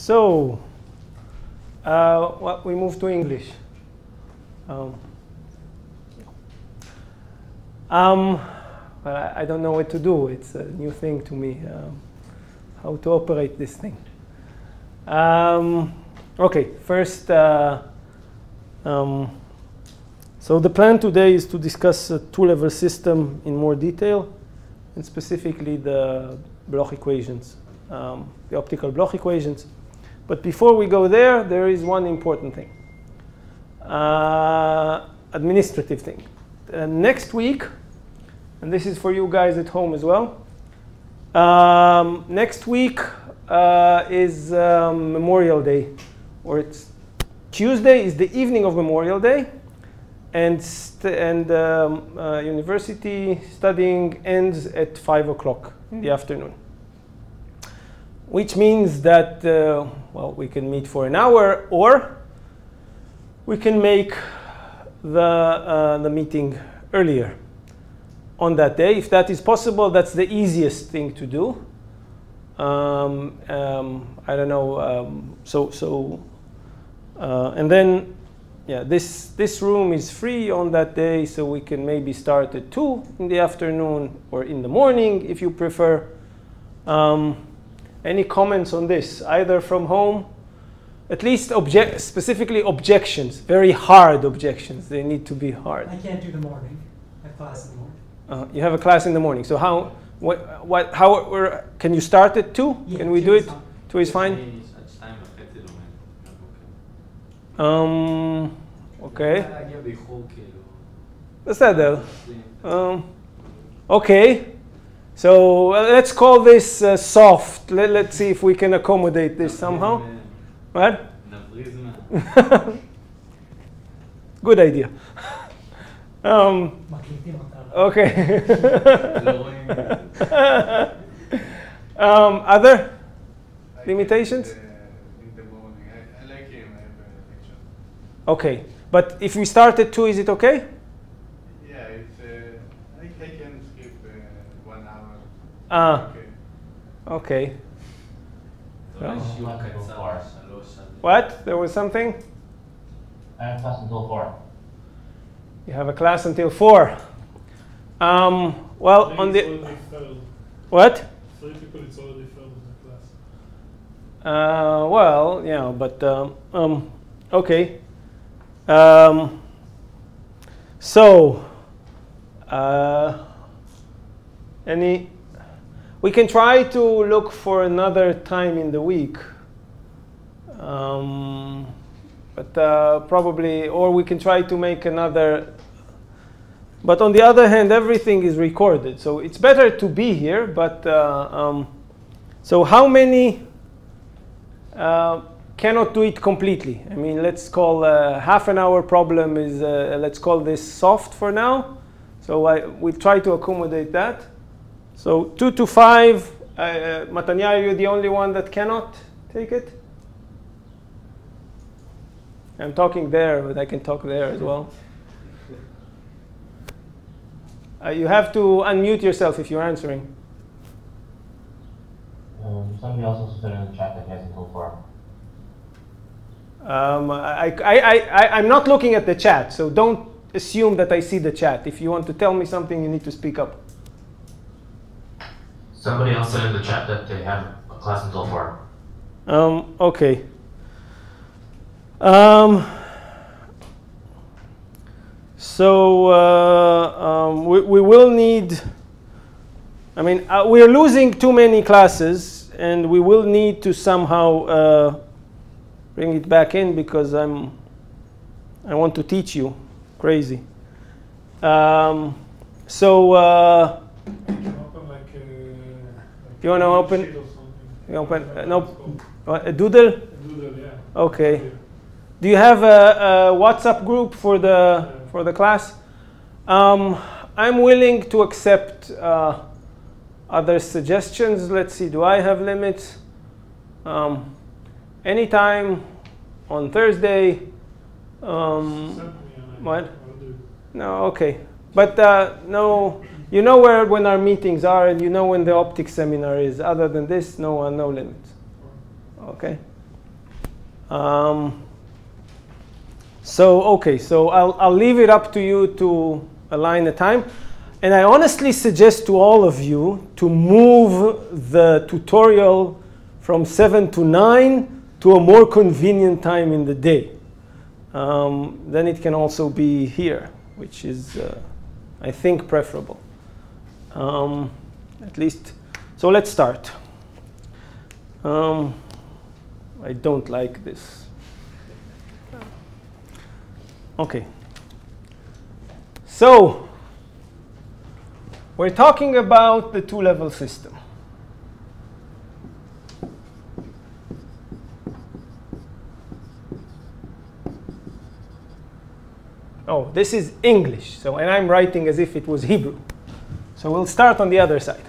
So, we move to English. Well, I don't know what to do. It's a new thing to me, how to operate this thing. Okay, first, so the plan today is to discuss a two-level system in more detail, and specifically the Bloch equations, the optical Bloch equations. But before we go there, there is one important thing, administrative thing. Next week, and this is for you guys at home as well, next week is Memorial Day, or it's Tuesday is the evening of Memorial Day, and university studying ends at 5 o'clock in the afternoon, which means that well, we can meet for an hour, or we can make the meeting earlier on that day. If that is possible, that's the easiest thing to do. I don't know. And then, yeah, this room is free on that day, so we can maybe start at 2 in the afternoon or in the morning if you prefer. Any comments on this, either from home? At least specifically objections, very hard objections. They need to be hard. I can't do the morning. I have class in the morning. You have a class in the morning. So how can you start at 2? Yeah, can we do it? 2 is fine. Okay. בסדר. Okay. So let's call this soft. Let's see if we can accommodate this somehow. What? Good idea. Okay. Other limitations? In the morning. I like him. I have a lecture. Okay. But if we start at 2, is it okay? Yeah, it's, I can skip 1 hour. Okay. What? There was something? I have class until 4. You have a class until 4. Well, on the what? 3 people, it's already failed in the class. Well, yeah, but okay. So, we can try to look for another time in the week, but probably, or we can try to make another. But on the other hand, everything is recorded, so it's better to be here. But so how many cannot do it completely? I mean, let's call half an hour problem is let's call this soft for now. So we'll try to accommodate that. So 2 to 5. Matanya, are you the only one that cannot take it? I'm talking there, but I can talk there as well. You have to unmute yourself if you're answering. Somebody else also put in the chat that he has until 4. I'm not looking at the chat, so don't assume that I see the chat. If you want to tell me something, you need to speak up. Somebody else put in the chat that they have a class until 4. Okay. So we will need, I mean, we are losing too many classes, and we will need to somehow bring it back in, because I want to teach you. Crazy. You want to open? You open? No, a doodle? A doodle, yeah. Okay. Do you have a WhatsApp group for the class? I'm willing to accept other suggestions. Let's see. Do I have limits? Anytime on Thursday. What? No. Okay. But no. You know when our meetings are, and you know when the optics seminar is. Other than this, no limits. Okay. So I'll leave it up to you to align the time. And I honestly suggest to all of you to move the tutorial from 7 to 9 to a more convenient time in the day. Then it can also be here, which is, I think, preferable. At least, so let's start. I don't like this. Okay. So we're talking about the two-level system. Oh, this is English. So, and I'm writing as if it was Hebrew. So we'll start on the other side.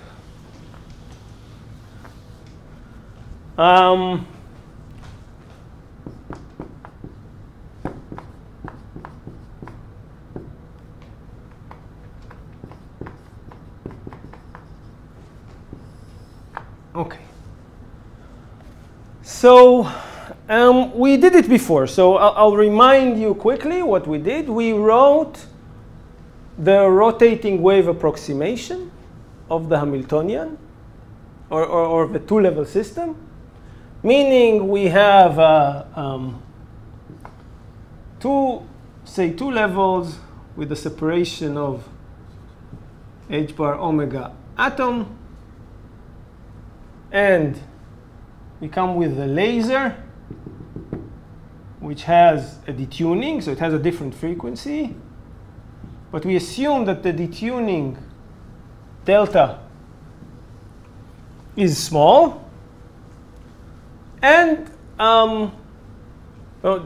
Okay. So we did it before. So I'll remind you quickly what we did. We wrote the rotating wave approximation of the Hamiltonian or the two-level system, meaning we have two levels with a separation of h bar omega atom, and we come with a laser which has a detuning, so it has a different frequency. But we assume that the detuning delta is small. And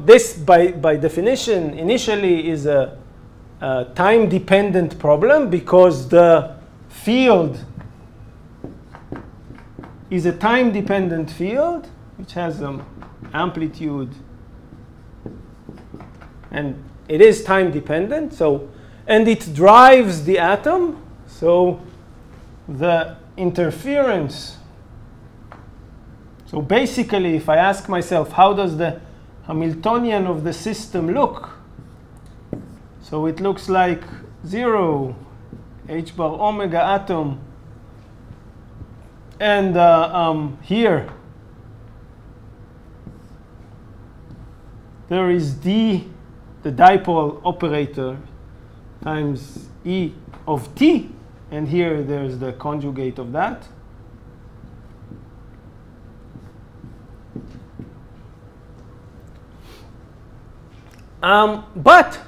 this, by definition, initially is a time-dependent problem because the field is a time-dependent field which has amplitude, and it is time-dependent. So, and it drives the atom. So the interference. So basically, if I ask myself, how does the Hamiltonian of the system look? So it looks like 0 h bar omega atom. And here, there is d, the dipole operator, times E of t. And here, there's the conjugate of that. But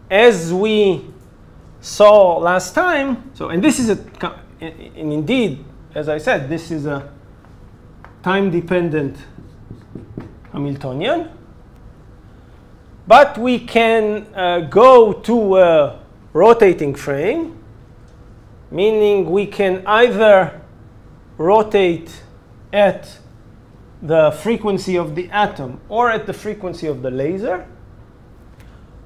as we saw last time, so, and this is and indeed, as I said, this is a time-dependent Hamiltonian. But we can go to a rotating frame, meaning we can either rotate at the frequency of the atom or at the frequency of the laser.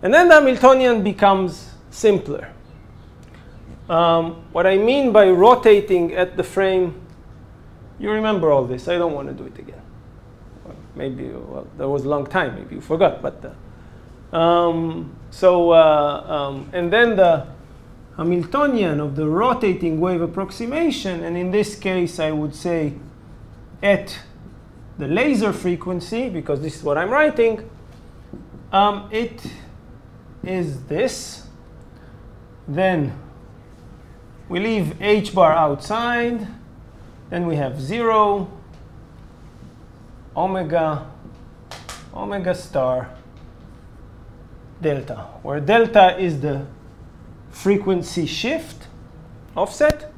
And then the Hamiltonian becomes simpler. What I mean by rotating at the frame, you remember all this. I don't want to do it again. Well, maybe, well, that was a long time. Maybe you forgot. But and then the Hamiltonian of the rotating wave approximation, and in this case, I would say at the laser frequency, because this is what I'm writing, it is this. Then we leave h bar outside. Then we have 0 omega star delta, where delta is the frequency shift offset.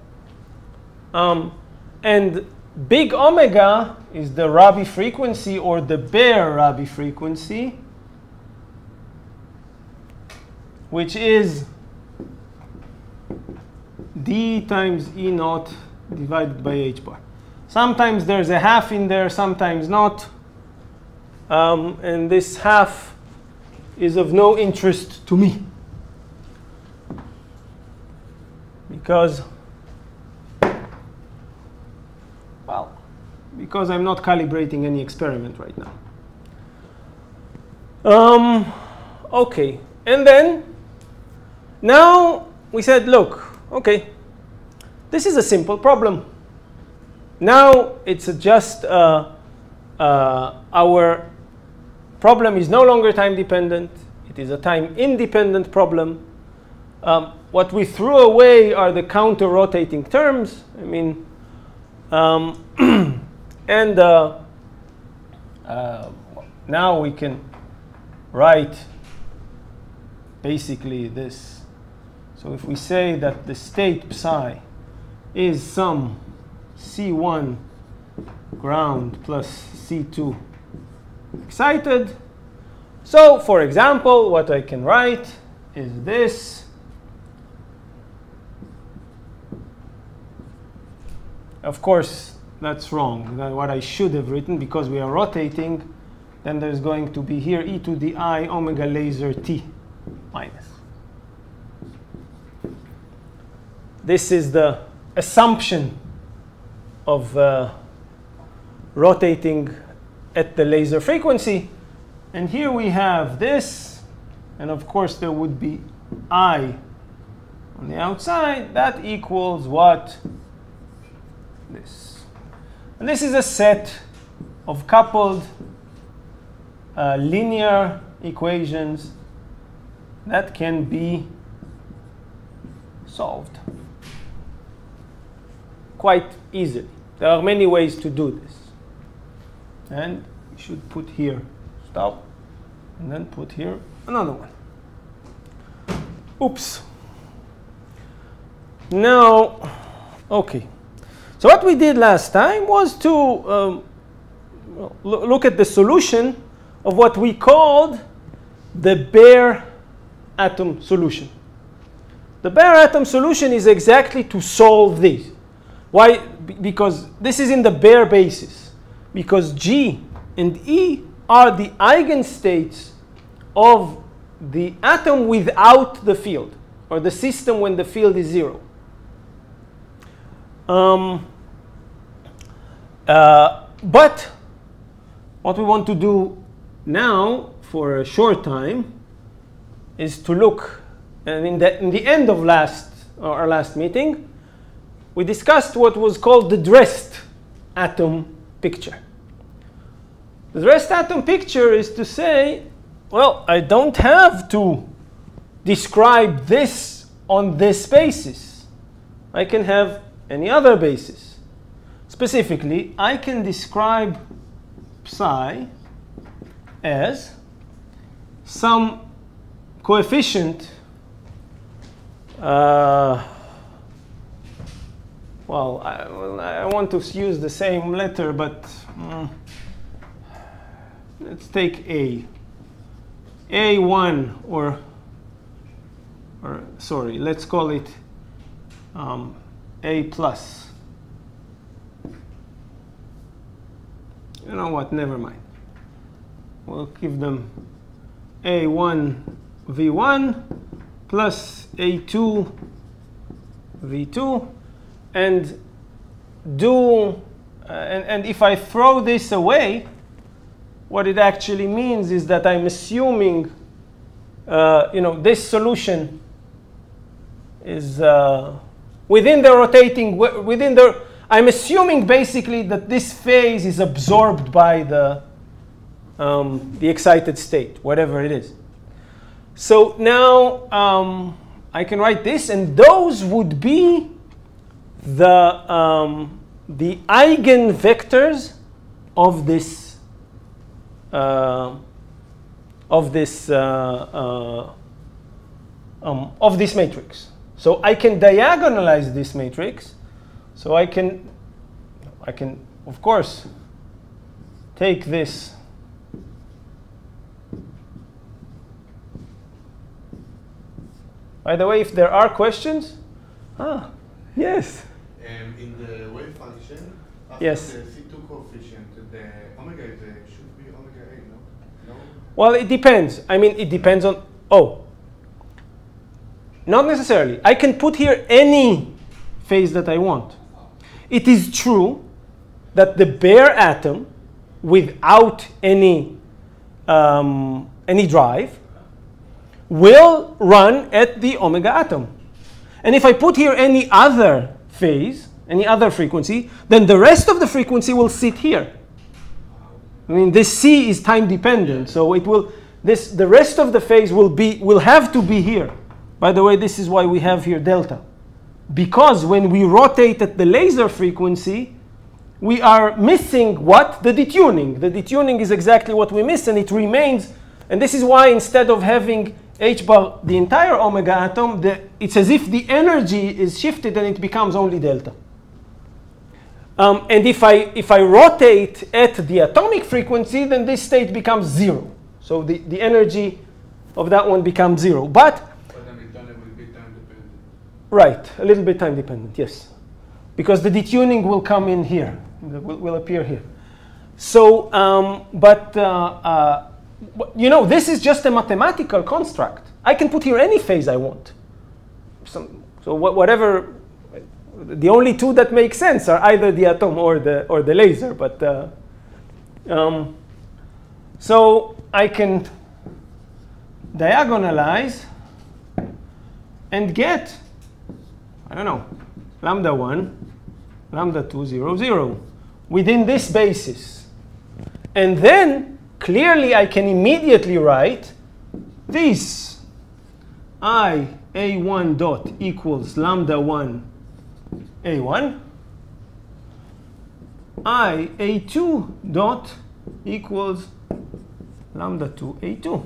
And big omega is the Rabi frequency, or the bare Rabi frequency, which is d times E naught divided by h bar. Sometimes there's a half in there, sometimes not. And this half is of no interest to me, because, well, because I'm not calibrating any experiment right now. Okay, and then now we said, look, okay, this is a simple problem. Now it's just our problem is no longer time dependent. It is a time independent problem. What we threw away are the counter rotating terms. I mean, and now we can write basically this. So if we say that the state psi is some C1 ground plus C2 excited. So for example, what I can write is this. Of course, that's wrong. What I should have written, because we are rotating, then there's going to be here e to the I omega laser t minus. This is the assumption of rotating at the laser frequency. And here we have this. And of course, there would be I on the outside. That equals what? This. And this is a set of coupled linear equations that can be solved quite easily. There are many ways to do this. And we should put here stop, and then put here another one. Oops. Now, okay. So what we did last time was to look at the solution of what we called the bare atom solution. The bare atom solution is exactly to solve this. Why? Because this is in the bare basis. Because G and E are the eigenstates of the atom without the field, or the system when the field is 0. But what we want to do now for a short time is to look, and in the end of our last meeting, we discussed what was called the dressed atom picture. The dressed atom picture is to say, well, I don't have to describe this on this basis. I can have any other basis. Specifically, I can describe psi as some coefficient, well, I want to use the same letter, but let's take A. A1, or sorry, let's call it A plus. You know what, never mind. We'll give them A1 V1 plus A2 V2, and and if I throw this away, what it actually means is that I'm assuming, this solution is within the rotating, I'm assuming basically that this phase is absorbed by the excited state, whatever it is. So now I can write this, and those would be the eigenvectors of this matrix. So I can diagonalize this matrix. So I can of course take this By the way, if there are questions, yes. In the wave function, after yes. the C2 coefficient, the omega should be omega A, no? No? Well, it depends. I mean, it depends on, not necessarily. I can put here any phase that I want. It is true that the bare atom, without any drive, will run at the omega atom. And if I put here any other phase, any other frequency, then the rest of the frequency will sit here. I mean, this C is time dependent, so it will, the rest of the phase will have to be here. By the way, this is why we have here delta. Because when we rotate at the laser frequency, we are missing what? The detuning. The detuning is exactly what we miss, and it remains. And this is why instead of having h bar the entire omega atom, it's as if the energy is shifted and it becomes only delta. And if I rotate at the atomic frequency, then this state becomes 0. So the energy of that one becomes 0. But Hamiltonian will be time dependent. right, a little bit time dependent, yes. Because the detuning will come in here, will appear here. So, you know, this is just a mathematical construct. I can put here any phase I want. So whatever, the only two that make sense are either the atom or the laser. But so I can diagonalize and get, I don't know, lambda 1, lambda 2, 0, 0 within this basis. And then clearly I can immediately write this. I A1 dot equals lambda 1 A1. I A2 dot equals lambda 2 A2.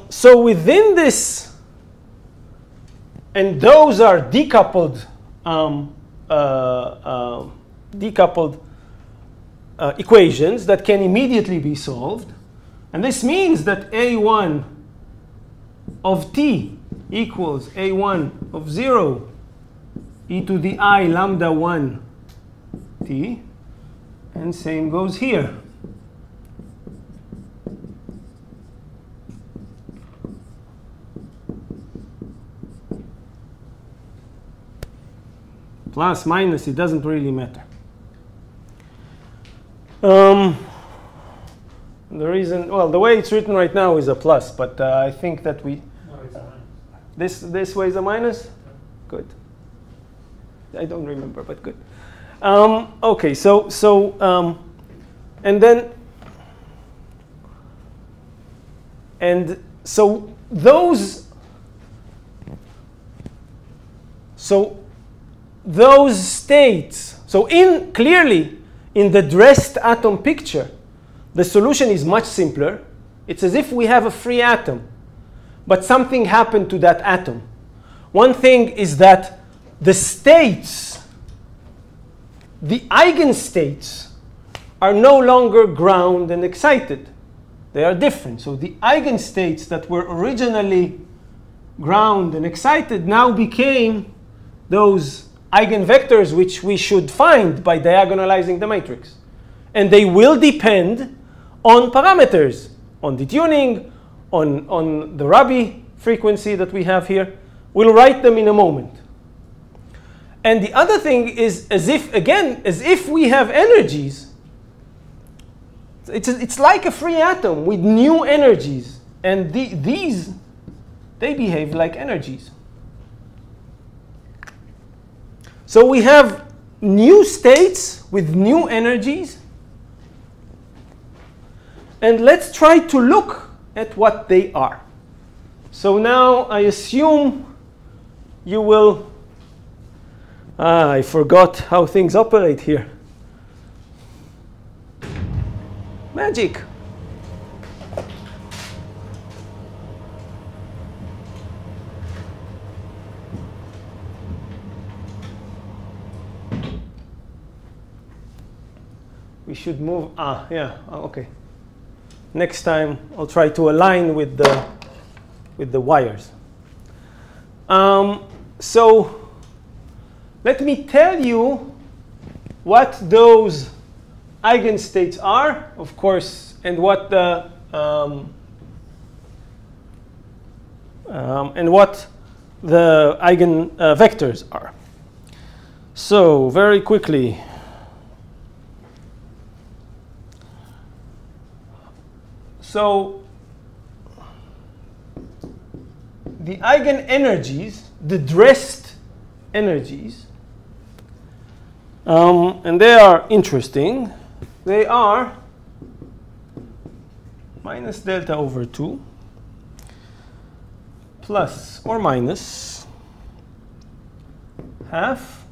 So within this, and those are decoupled equations that can immediately be solved. And this means that A1 of t equals A1 of 0 e to the I lambda 1 t. And same goes here. Plus, minus, it doesn't really matter. The reason, well, the way it's written right now is a plus, but I think that we... No, it's a minus. This way is a minus? Good. I don't remember, but good. Okay, and then... And so those... Those states, so clearly in the dressed atom picture, the solution is much simpler. It's as if we have a free atom, but something happened to that atom. One thing is that the states, the eigenstates, are no longer ground and excited. They are different. So the eigenstates that were originally ground and excited now became those eigenvectors which we should find by diagonalizing the matrix. And they will depend on parameters, on detuning, on the Rabi frequency that we have here. We'll write them in a moment. And the other thing is, as if we have energies, it's like a free atom with new energies. And these, they behave like energies. So we have new states with new energies. And let's try to look at what they are. So now I assume you will... I forgot how things operate here. Magic. We should move, okay. Next time I'll try to align with the wires. So let me tell you what those eigenstates are, of course, and what the the eigen vectors are. So very quickly, so the eigen energies, the dressed energies, and they are interesting. They are minus delta over 2 plus or minus half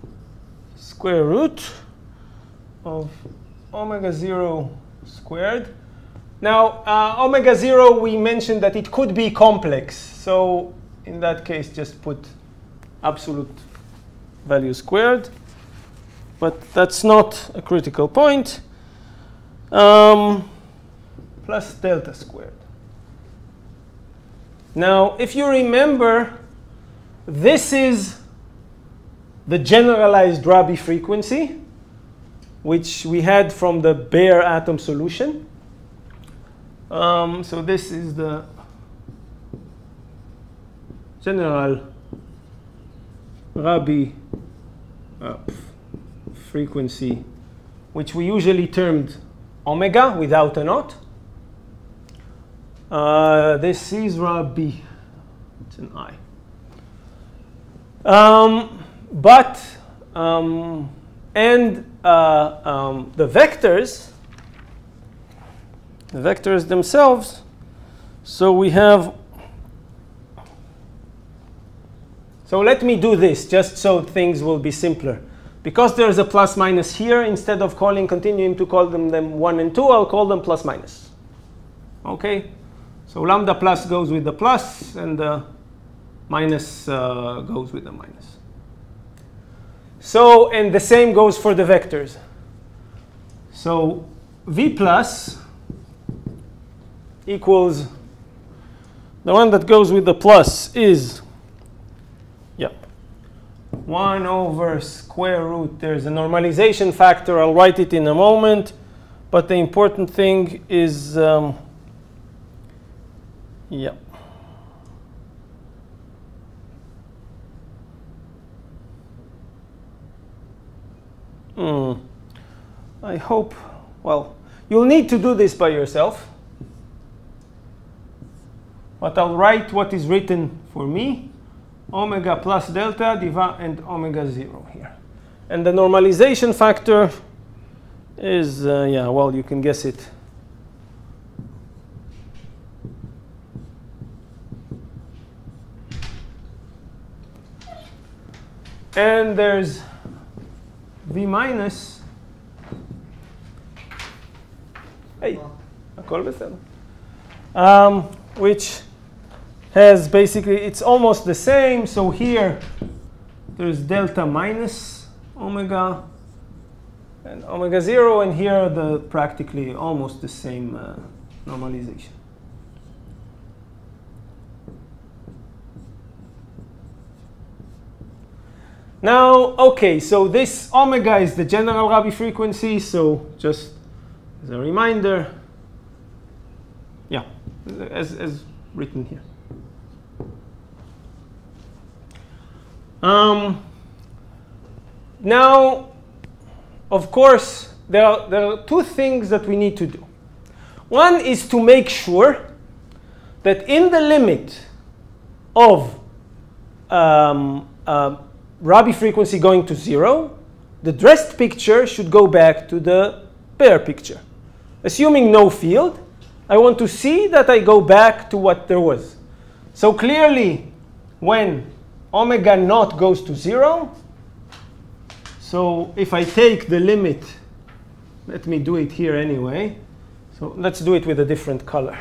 square root of omega 0 squared. Now, omega 0, we mentioned that it could be complex. So in that case, just put absolute value squared. But that's not a critical point. Plus delta squared. Now, if you remember, this is the generalized Rabi frequency, which we had from the bare atom solution. So this is the general Rabi frequency, which we usually termed omega without a naught. This is Rabi. It's an I. The vectors themselves, so we have, so let me do this just so things will be simpler. Because there's a plus minus here, instead of continuing to call them 1 and 2, I'll call them plus minus. Okay? So lambda plus goes with the plus, and the minus goes with the minus. So, and the same goes for the vectors. So V plus equals, the one that goes with the plus is, 1 over square root. There's a normalization factor. I'll write it in a moment. But the important thing is, I hope, well, you'll need to do this by yourself. But I'll write what is written for me. Omega plus delta and omega 0 here. And the normalization factor is, well, you can guess it. And there's V minus. Hey, which has basically, it's almost the same. So here, there's delta minus omega and omega 0, and here the practically almost the same normalization. Now, okay, so this omega is the general Rabi frequency. So just as a reminder, as written here. Now, of course, there are two things that we need to do. One is to make sure that in the limit of Rabi frequency going to 0, the dressed picture should go back to the bare picture. Assuming no field, I want to see that I go back to what there was. So clearly, when omega naught goes to 0, so if I take the limit, let me do it here anyway. So let's do it with a different color.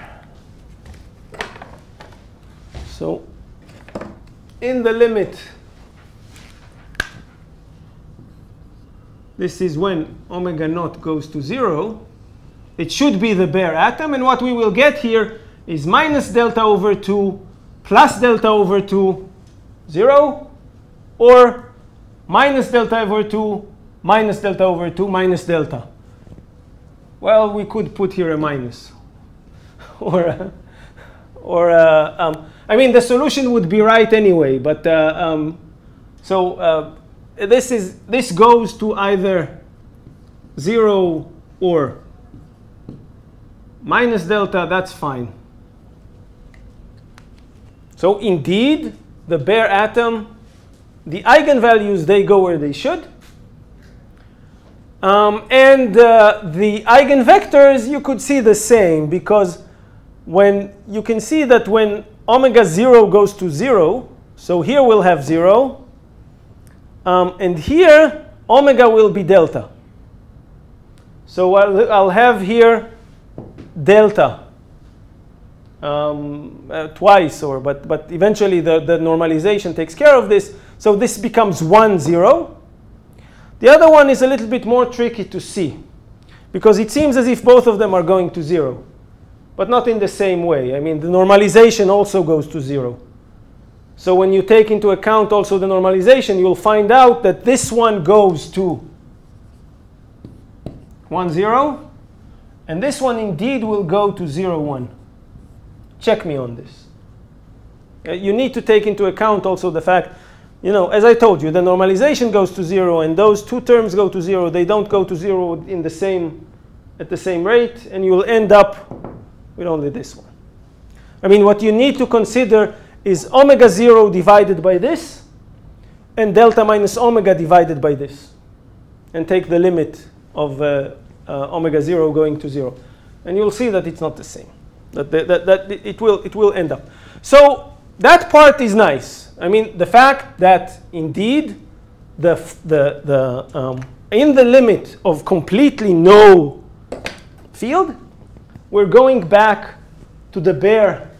So in the limit, this is when omega naught goes to 0. It should be the bare atom. And what we will get here is minus delta over 2 plus delta over 2, 0, or minus delta over 2, minus delta over 2, minus delta. Well, we could put here a minus or I mean, the solution would be right anyway, but this goes to either 0 or minus delta. That's fine. So indeed, the bare atom, the eigenvalues, they go where they should. And the eigenvectors, you could see the same, because when you can see that when omega 0 goes to 0, so here we'll have 0, and here omega will be delta. So I'll have here delta twice, but eventually the normalization takes care of this. So this becomes 1, 0. The other one is a little bit more tricky to see, because it seems as if both of them are going to 0, but not in the same way. I mean, the normalization also goes to 0. So when you take into account also the normalization, you'll find out that this one goes to 1, 0, and this one indeed will go to 0, 1. Check me on this. You need to take into account also the fact, you know, as I told you, the normalization goes to 0, and those two terms go to 0. They don't go to 0 at the same rate, and you'll end up with only this one. I mean, what you need to consider is omega 0 divided by this, and delta minus omega divided by this, and take the limit of omega 0 going to 0, and you'll see that it's not the same. That it will end up. So that part is nice. I mean, the fact that indeed in the limit of completely no field, we're going back to the bare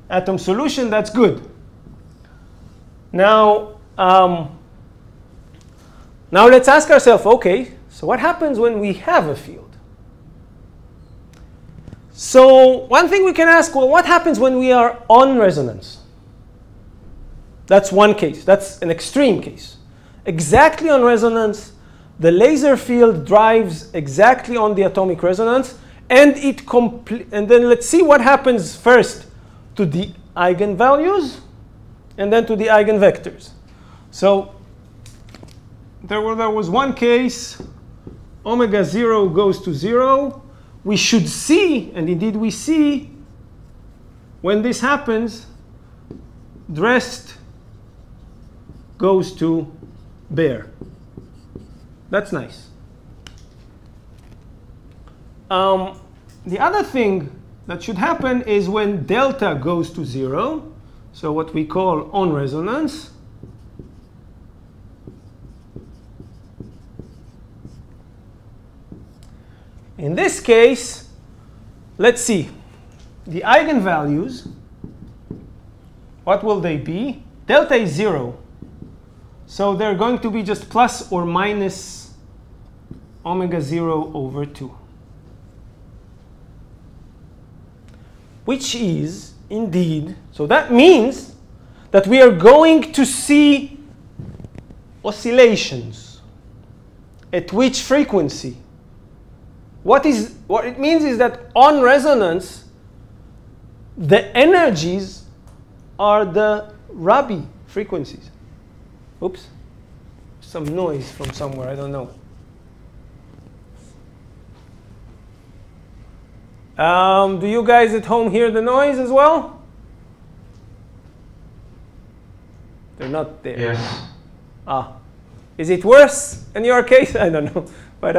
atom solution. That's good. Now let's ask ourselves, okay, so what happens when we have a field? So one thing we can ask, well, what happens when we are on resonance? That's one case. That's an extreme case. Exactly on resonance, the laser field drives exactly on the atomic resonance, and and then let's see what happens first to the eigenvalues and then to the eigenvectors. So there was one case, omega 0 goes to 0. We should see, and indeed we see, when this happens, the rest goes to bare. That's nice. The other thing that should happen is when delta goes to 0, so what we call on resonance, in this case, let's see, the eigenvalues, what will they be? Delta is 0. So they're going to be just plus or minus omega 0 over 2. Which is indeed, so that means that we are going to see oscillations. At which frequency? What it means is that on resonance, the energies are the Rabi frequencies. Oops, some noise from somewhere, I don't know. Do you guys at home hear the noise as well? They're not there. Yes. Ah, is it worse in your case? I don't know, but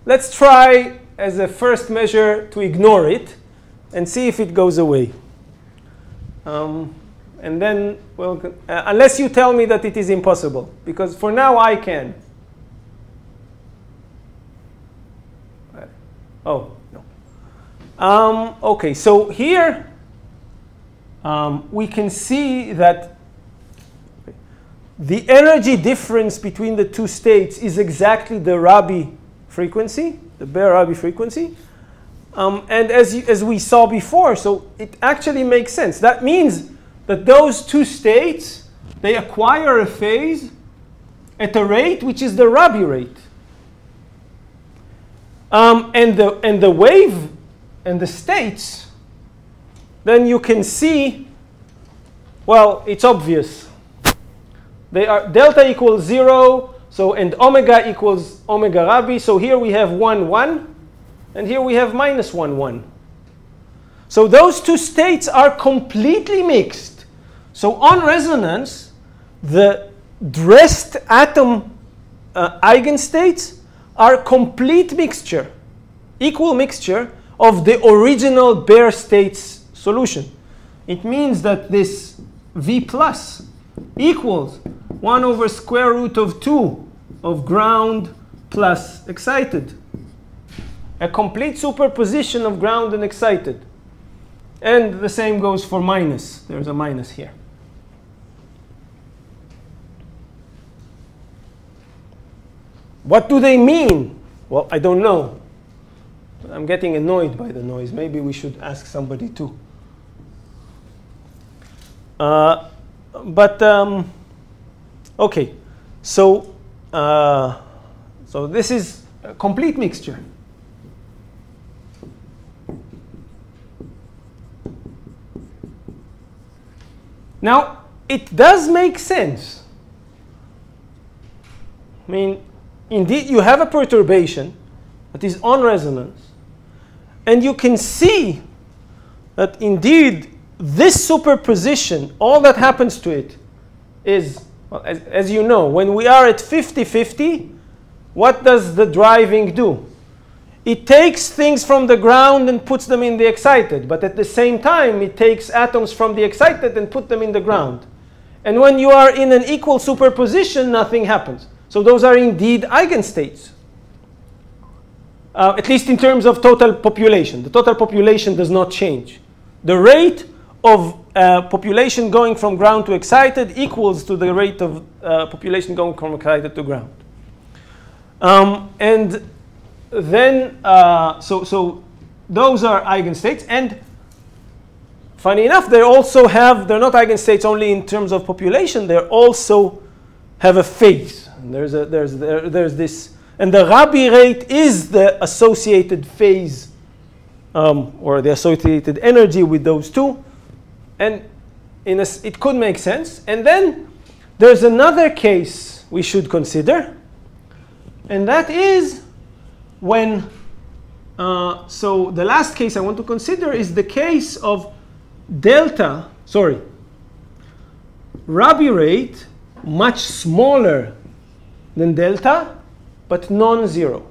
let's try as a first measure to ignore it and see if it goes away. And then, well, unless you tell me that it is impossible, because for now I can. Oh, no. OK, so here we can see that the energy difference between the two states is exactly the Rabi frequency, the bare Rabi frequency. And as we saw before, so it actually makes sense. That means that those two states, they acquire a phase at a rate which is the Rabi rate. And the wave and the states, then you can see, well, it's obvious. They are delta equals 0, so and omega equals omega Rabi. So here we have 1, 1, and here we have minus 1, 1. So those two states are completely mixed. So on resonance, the dressed atom eigenstates are complete mixture, equal mixture of the original bare states solution. It means that this V plus equals 1 over square root of 2 of ground plus excited. A complete superposition of ground and excited. And the same goes for minus. There's a minus here. What do they mean? Well, I don't know. I'm getting annoyed by the noise. Maybe we should ask somebody too. Okay. So this is a complete mixture. Now, it does make sense. I mean, indeed, you have a perturbation that is on resonance, and you can see that indeed this superposition, all that happens to it is, well, as you know, when we are at 50-50, what does the driving do? It takes things from the ground and puts them in the excited, but at the same time, it takes atoms from the excited and put them in the ground. And when you are in an equal superposition, nothing happens. So those are indeed eigenstates, at least in terms of total population. The total population does not change. The rate of population going from ground to excited equals to the rate of population going from excited to ground. And then, so those are eigenstates. And funny enough, they also have, they're not eigenstates only in terms of population, they also have a phase. And there's this, and the Rabi rate is the associated phase, or the associated energy with those two. And it could make sense. And then there's another case we should consider, and that is when, so the last case I want to consider is the case of Rabi rate much smaller than delta, but non-zero.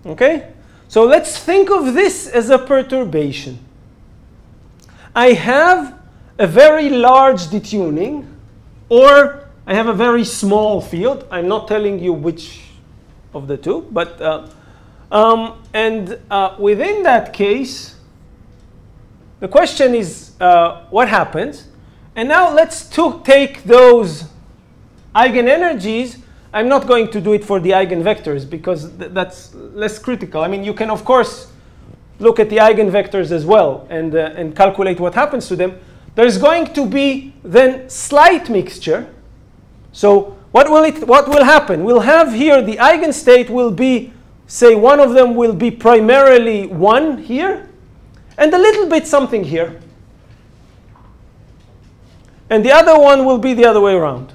Okay? So let's think of this as a perturbation. I have a very large detuning, or I have a very small field. I'm not telling you which of the two, but within that case, the question is what happens? And now let's take those Eigen Energies. I'm not going to do it for the eigenvectors because that's less critical. I mean, you can of course look at the eigenvectors as well and calculate what happens to them. There's going to be then slight mixture. So what will happen? We'll have here the eigenstate will be, say, one of them will be primarily 1 here, and a little bit something here. And the other one will be the other way around.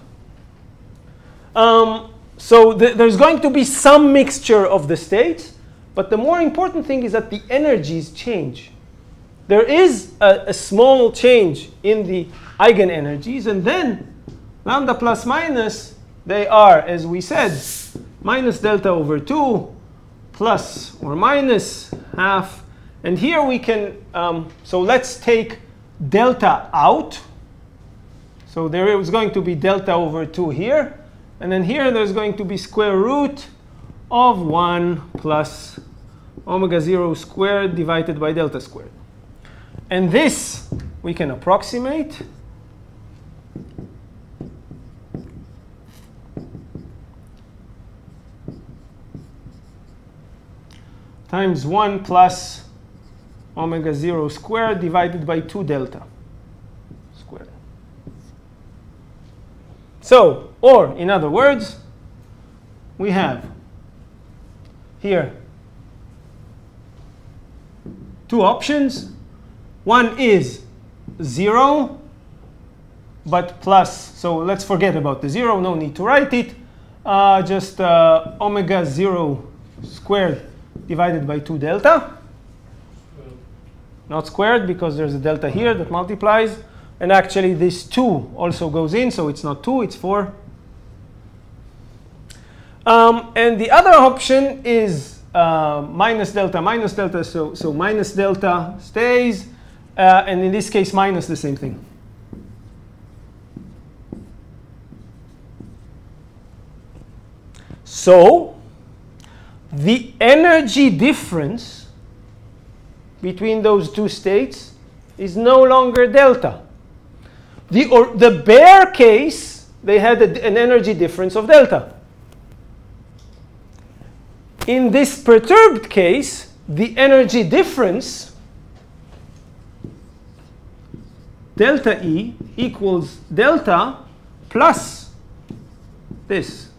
So there's going to be some mixture of the states, but the more important thing is that the energies change. There is a small change in the Eigen Energies, and then lambda plus minus, they are, as we said, minus delta over 2 plus or minus half. And here we can, so let's take delta out. So there is going to be delta over 2 here. And then here there's going to be square root of 1 plus omega 0 squared divided by delta squared. And this we can approximate. Times 1 plus omega 0 squared divided by 2 delta squared. So, or in other words, we have here two options. One is 0, but plus, so let's forget about the 0, no need to write it. Just omega 0 squared divided by 2 delta. Not squared because there's a delta here that multiplies. And actually this 2 also goes in, so it's not 2, it's 4. And the other option is minus delta, so minus delta stays, and in this case minus the same thing. So the energy difference between those two states is no longer delta. The bare case, they had an energy difference of delta. In this perturbed case, the energy difference, delta E equals delta plus this.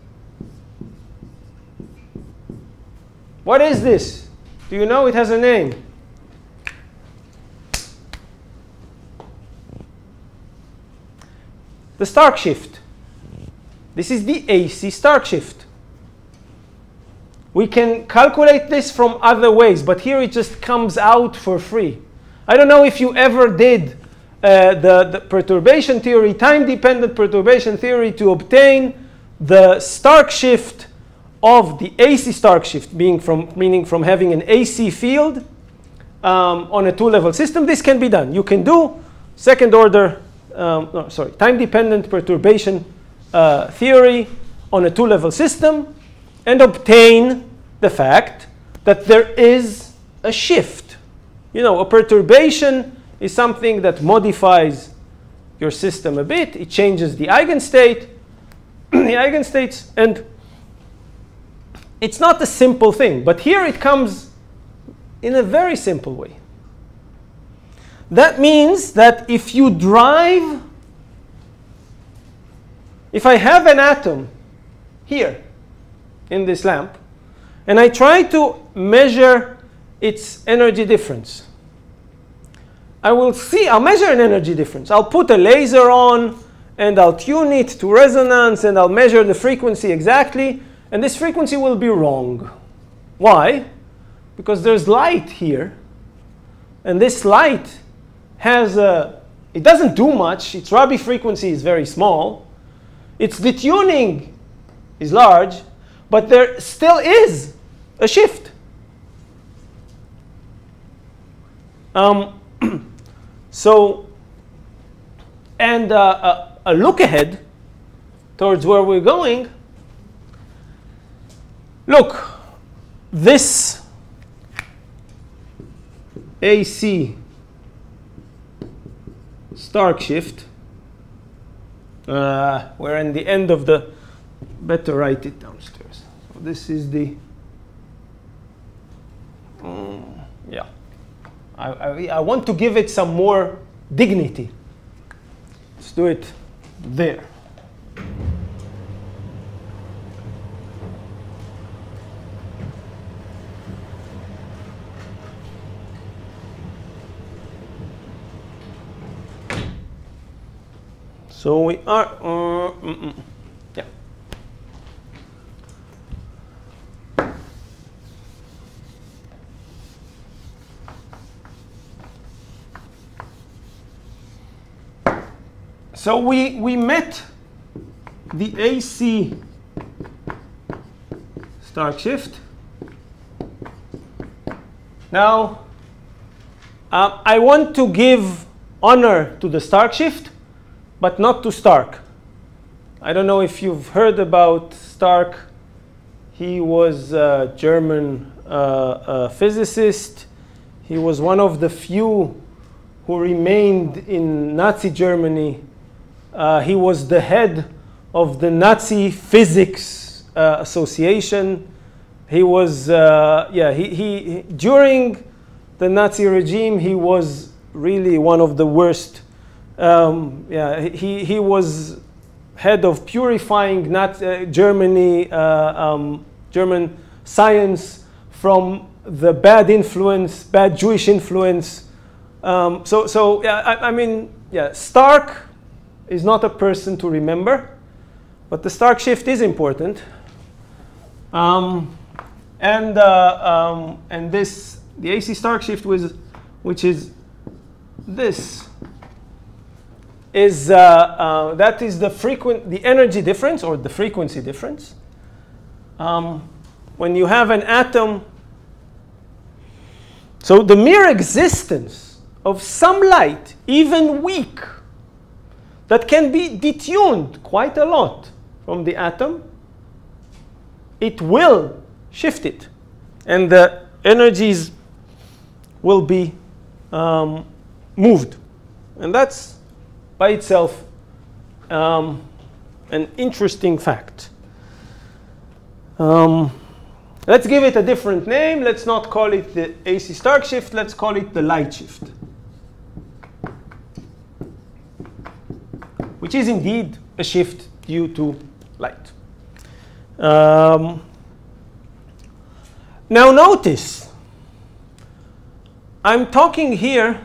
What is this? Do you know? It has a name. The Stark shift. This is the AC Stark shift. We can calculate this from other ways, but here it just comes out for free. I don't know if you ever did the perturbation theory, time-dependent perturbation theory, to obtain the Stark shift of the AC Stark shift, meaning from having an AC field on a two-level system. This can be done. You can do time-dependent perturbation theory on a two-level system and obtain the fact that there is a shift. You know, a perturbation is something that modifies your system a bit. It changes the eigenstate, the eigenstates, and it's not a simple thing. But here it comes in a very simple way. That means that if you drive, if I have an atom here in this lamp, and I try to measure its energy difference, I'll measure an energy difference. I'll put a laser on, and I'll tune it to resonance, and I'll measure the frequency exactly, and this frequency will be wrong. Why? Because there's light here, and this light has it doesn't do much. Its Rabi frequency is very small. Its detuning is large, but there still is a shift. And a look ahead towards where we're going. Look, this AC Stark shift, we're in the end of the, better write it downstairs. So this is the, yeah. I want to give it some more dignity. Let's do it there. So we are, yeah. So we met the AC Stark shift. Now, I want to give honor to the Stark shift, but not to Stark. I don't know if you've heard about Stark. He was a German physicist. He was one of the few who remained in Nazi Germany. He was the head of the Nazi Physics Association. He was, during the Nazi regime, he was really one of the worst. He was head of purifying Germany, German science from the bad influence, bad Jewish influence. I mean, yeah, Stark is not a person to remember, but the Stark shift is important. And this, the AC Stark shift, which is this, is that is the energy difference or the frequency difference. When you have an atom, so the mere existence of some light, even weak, that can be detuned quite a lot from the atom, it will shift it. And the energies will be moved. And that's by itself an interesting fact. Let's give it a different name. Let's not call it the AC Stark shift. Let's call it the light shift, which is indeed a shift due to light. Now notice, I'm talking here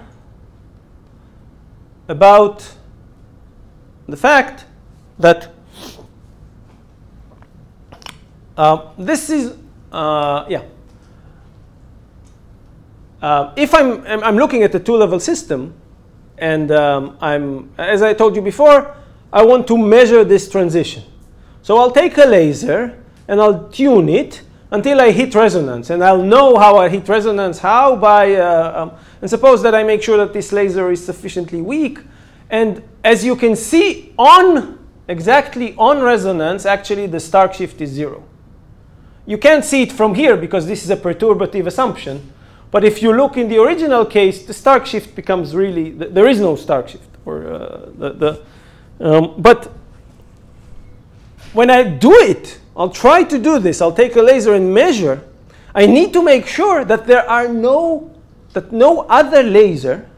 about the fact that this is, if I'm looking at a two-level system, and as I told you before, I want to measure this transition. So I'll take a laser and I'll tune it until I hit resonance, and I'll know how I hit resonance. How? By and suppose that I make sure that this laser is sufficiently weak, and as you can see, exactly on resonance, actually the Stark shift is 0. You can't see it from here because this is a perturbative assumption. But if you look in the original case, the Stark shift becomes really, there is no Stark shift. But when I do it, I'll try to do this. I'll take a laser and measure. I need to make sure that no other laser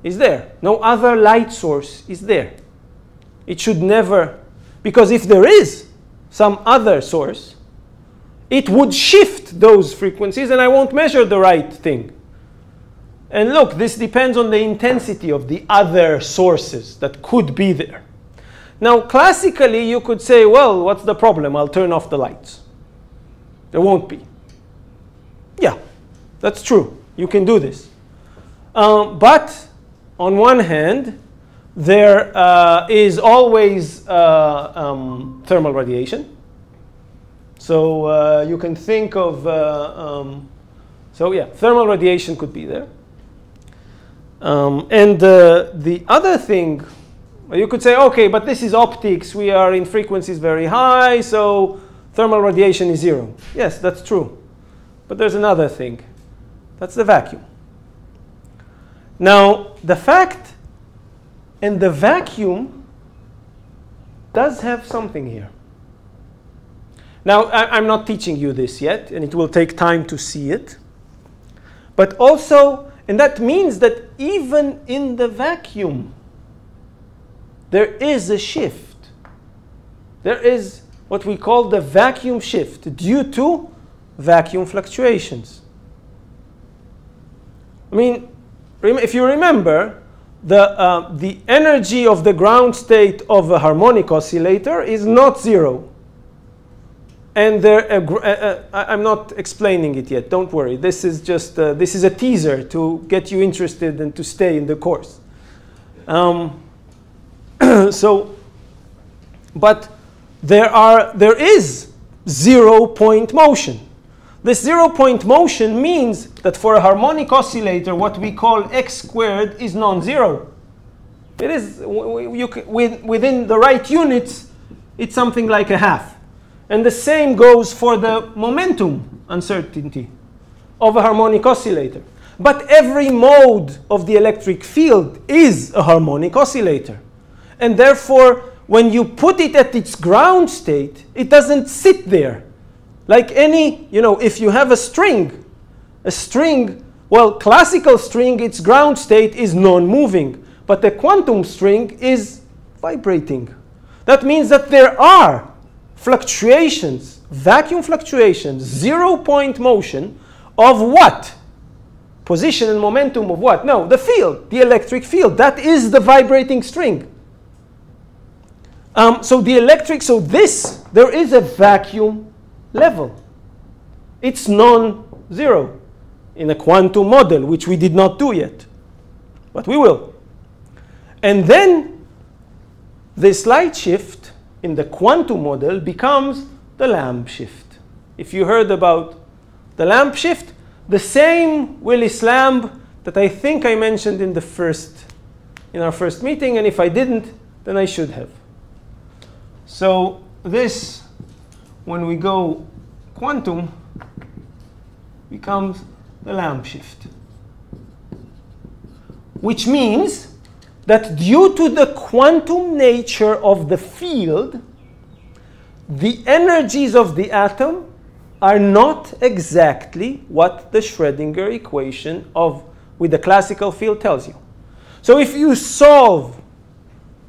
is there. No other light source is there. It should never, because if there is some other source, it would shift those frequencies and I won't measure the right thing. And look, this depends on the intensity of the other sources that could be there. Now, classically, you could say, well, what's the problem? I'll turn off the lights. There won't be. Yeah, that's true. You can do this. But on one hand, there is always thermal radiation. So you can think of, thermal radiation could be there. And the other thing, you could say, okay, but this is optics. We are in frequencies very high, so thermal radiation is 0. Yes, that's true. But there's another thing. That's the vacuum. Now, the fact and the vacuum does have something here. Now, I'm not teaching you this yet, and it will take time to see it. But also, and that means that even in the vacuum, there is a shift. There is what we call the vacuum shift due to vacuum fluctuations. I mean, if you remember, the energy of the ground state of a harmonic oscillator is not 0. And I'm not explaining it yet. Don't worry. This is just this is a teaser to get you interested and to stay in the course. But there is 0-point motion. This 0-point motion means that for a harmonic oscillator, what we call x squared is non-zero. It is within the right units. It's something like a half. And the same goes for the momentum uncertainty of a harmonic oscillator. But every mode of the electric field is a harmonic oscillator. And therefore, when you put it at its ground state, it doesn't sit there. Like any, if you have a string, well, classical string, its ground state is non-moving. But the quantum string is vibrating. That means that there are fluctuations, vacuum fluctuations, 0-point motion of what? Position and momentum of what? No, the field, the electric field. That is the vibrating string. So the electric, so this, there is a vacuum level. It's non-zero in a quantum model, which we did not do yet, but we will. And then this light shift in the quantum model becomes the lamp shift. If you heard about the lamp shift, the same Willis lamp that I think I mentioned in our first meeting, and if I didn't, then I should have. So this, when we go quantum, becomes the lamp shift, which means that due to the quantum nature of the field, the energies of the atom are not exactly what the Schrödinger equation with the classical field tells you. So if you solve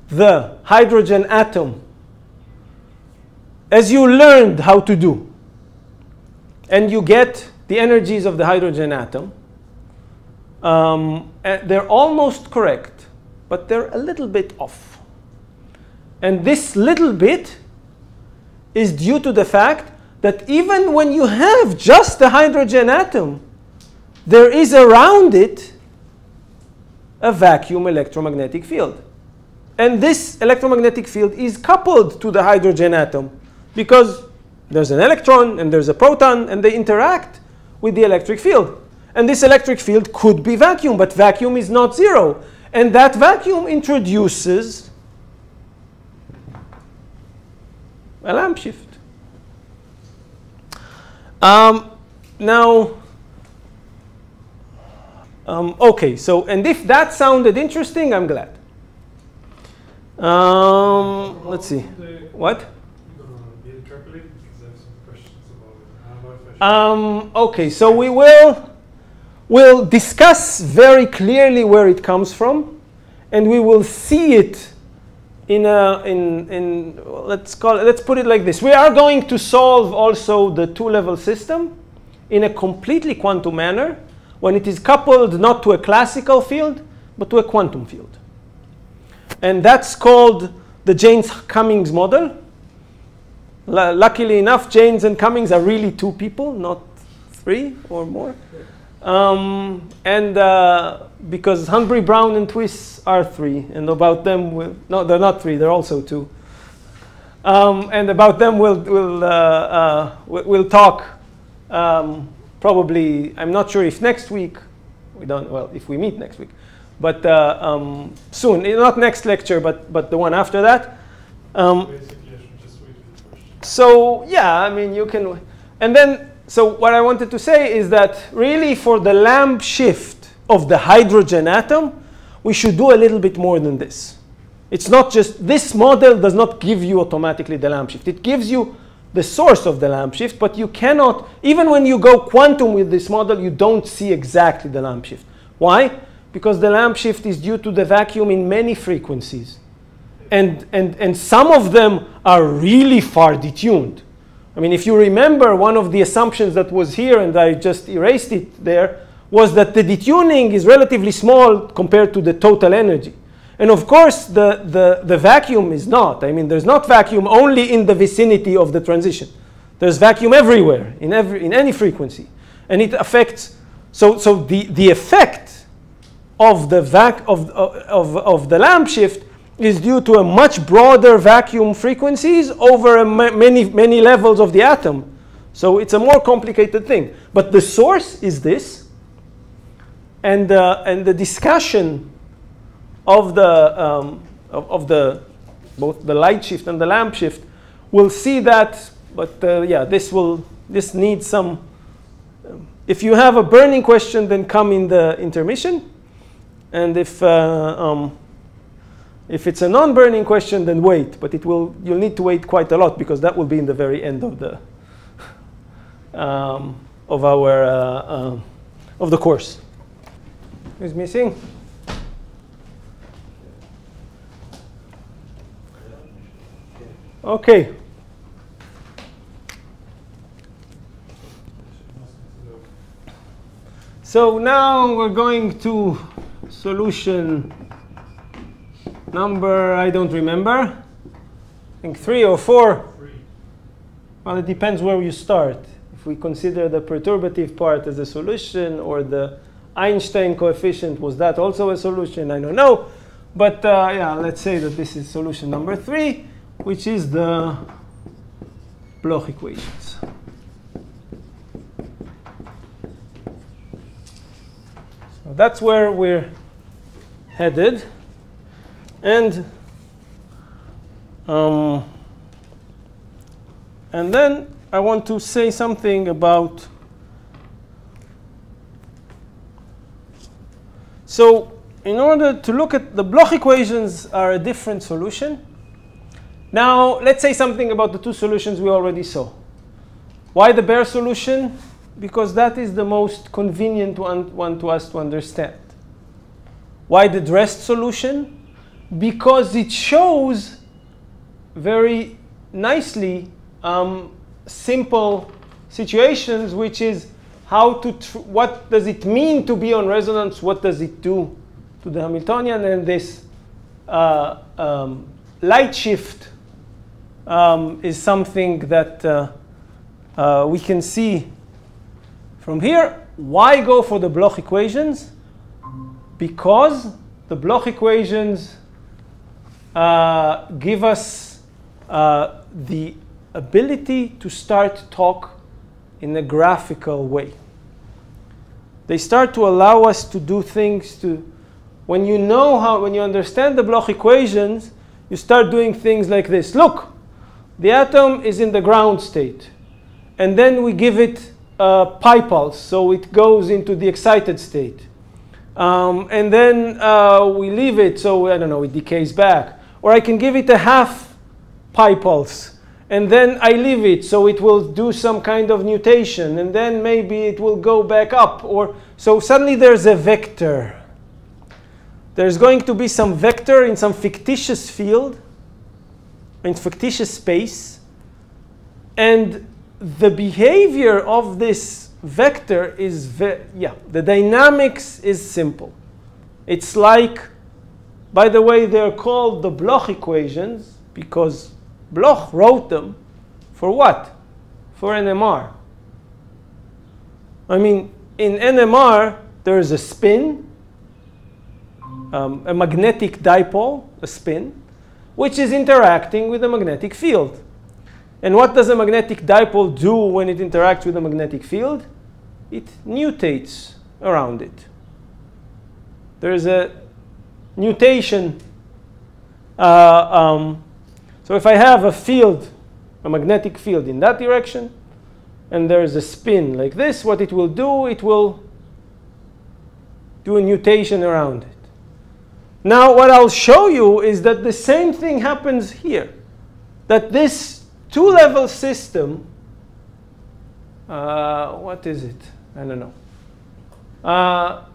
the hydrogen atom as you learned how to do, and you get the energies of the hydrogen atom, they're almost correct, but they're a little bit off. And this little bit is due to the fact that even when you have just the hydrogen atom, there is around it a vacuum electromagnetic field. And this electromagnetic field is coupled to the hydrogen atom because there's an electron and there's a proton and they interact with the electric field. And this electric field could be vacuum, but vacuum is not zero. And that vacuum introduces a lamp shift. Okay, so, and if that sounded interesting, I'm glad. Let's see. What? Okay, so we'll discuss very clearly where it comes from, and we will see it let's put it like this. We are going to solve also the two-level system in a completely quantum manner when it is coupled not to a classical field, but to a quantum field. And that's called the Jaynes-Cummings model. Luckily enough, Jaynes and Cummings are really two people, not three or more. Because Hunbury, Brown, and Twiss are three, and about them, no, they're not three, they're also two. And about them we'll talk probably, I'm not sure if next week, if we meet next week, but soon, not next lecture, but the one after that. Basically, I should just wait for the question. So yeah, I mean, you can, and then, so what I wanted to say is that really for the lamp shift of the hydrogen atom, we should do a little bit more than this. It's not just, this model does not give you automatically the lamp shift. It gives you the source of the lamp shift, but you cannot, even when you go quantum with this model, you don't see exactly the lamp shift. Why? Because the lamp shift is due to the vacuum in many frequencies. And some of them are really far detuned. I mean, if you remember, one of the assumptions that was here, and I just erased it there, was that the detuning is relatively small compared to the total energy. And of course, the vacuum is not. I mean, there's not vacuum only in the vicinity of the transition. There's vacuum everywhere, in any frequency. And it affects, so the effect of the the lamp shift is due to a much broader vacuum frequencies over many levels of the atom. So it's a more complicated thing. But the source is this. And the discussion of both the light shift and the lamp shift, we'll see that. But yeah, this needs some. If you have a burning question, then come in the intermission. And if it's a non-burning question, then wait. But you'll need to wait quite a lot because that will be in the very end of the of the course. Who's missing? Okay. So now we're going to solution number, I don't remember. I think 3 or 4. 3. Well, it depends where you start. If we consider the perturbative part as a solution, or the Einstein coefficient, was that also a solution? I don't know. But yeah, let's say that this is solution number 3, which is the Bloch equations. So that's where we're headed. And then I want to say something about, so in order to look at the Bloch equations are a different solution. Now let's say something about the two solutions we already saw. Why the bare solution? Because that is the most convenient one to us to understand. Why the dressed solution? Because it shows very nicely simple situations, which is how to what does it mean to be on resonance, what does it do to the Hamiltonian, and this light shift is something that we can see from here. Why go for the Bloch equations? Because the Bloch equations give us the ability to start talk in a graphical way. They start to allow us to do things to, when you understand the Bloch equations, you start doing things like this. Look, the atom is in the ground state, and then we give it a pi pulse, so it goes into the excited state. And then we leave it, so I don't know, it decays back. Or I can give it a half pi pulse, and then I leave it, so it will do some kind of nutation, and then maybe it will go back up. Or so suddenly there's a vector. There's going to be some vector in some fictitious field, in fictitious space, and the behavior of this vector is, the dynamics is simple. It's like, by the way, they're called the Bloch equations because Bloch wrote them for what? For NMR. I mean, in NMR, there is a spin, a magnetic dipole, a spin, which is interacting with a magnetic field. And what does a magnetic dipole do when it interacts with a magnetic field? It nutates around it. There is a nutation. So if I have a field, a magnetic field in that direction, and there is a spin like this, what it will do a nutation around it. Now what I'll show you is that the same thing happens here. That this two-level system, what is it? I don't know.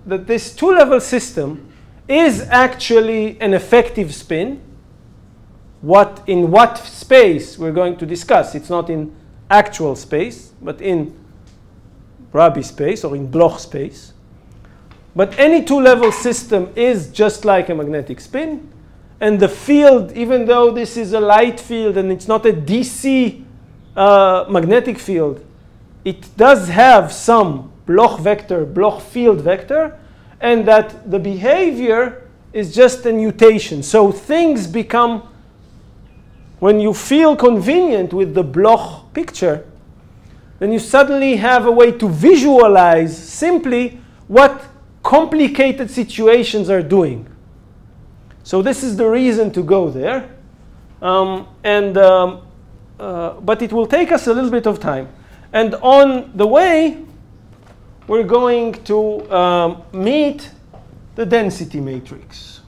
That this two-level system is actually an effective spin. In what space we're going to discuss. It's not in actual space, but in Rabi space or in Bloch space. But any two-level system is just like a magnetic spin. And the field, even though this is a light field and it's not a DC magnetic field, it does have some Bloch vector, Bloch field vector, and that the behavior is just a nutation. So things become, when you feel convenient with the Bloch picture, then you suddenly have a way to visualize simply what complicated situations are doing. So this is the reason to go there. But it will take us a little bit of time. And on the way, we're going to meet the density matrix.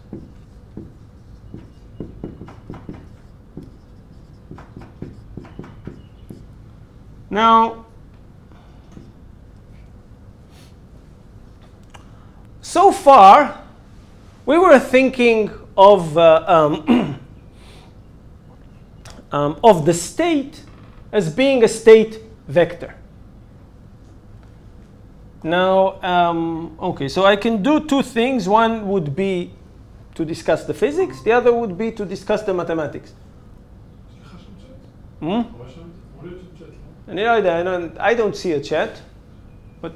Now, so far, we were thinking of the state as being a state vector. Now, okay, so I can do two things. One would be to discuss the physics. The other would be to discuss the mathematics. I don't see a chat. But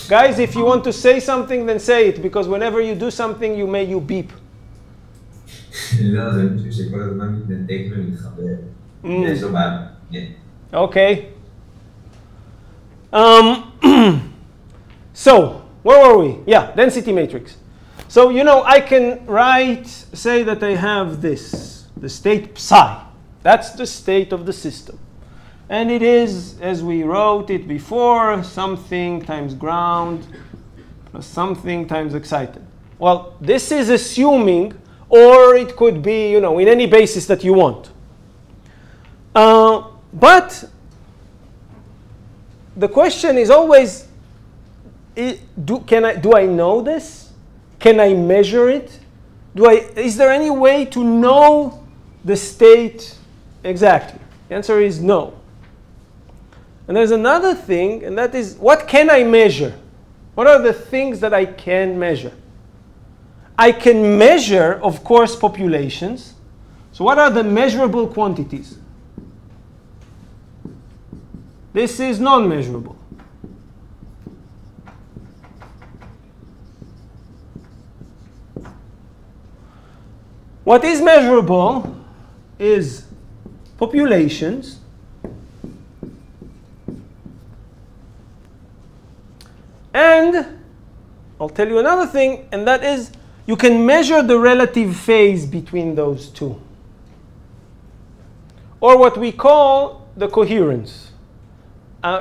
guys, if you want to say something, then say it, because whenever you do something, you beep. Okay. So, where were we? Yeah, density matrix. So, you know, I can write, say that I have this, the state psi. That's the state of the system. And it is, as we wrote it before, something times ground plus something times excited. Well, this is assuming, or it could be, you know, in any basis that you want. But the question is always, do I know this? Can I measure it? Is there any way to know the state exactly? The answer is no. And there's another thing, and that is, what can I measure? What are the things that I can measure? I can measure, of course, populations. So what are the measurable quantities? This is non-measurable. What is measurable is populations and I'll tell you another thing, and that is you can measure the relative phase between those two, or what we call the coherence.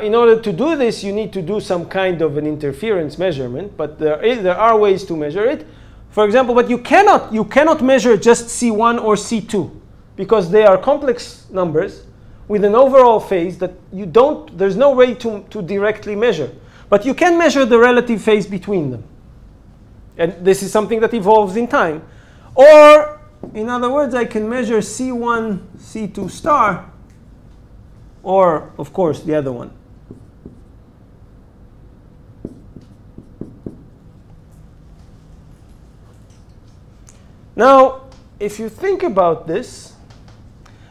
In order to do this, you need to do some kind of an interference measurement, but there are ways to measure it. For example, but you cannot measure just C1 or C2 because they are complex numbers with an overall phase that there's no way to directly measure. But you can measure the relative phase between them. And this is something that evolves in time. Or, in other words, I can measure C1, C2 star, or, of course, the other one. Now, if you think about this,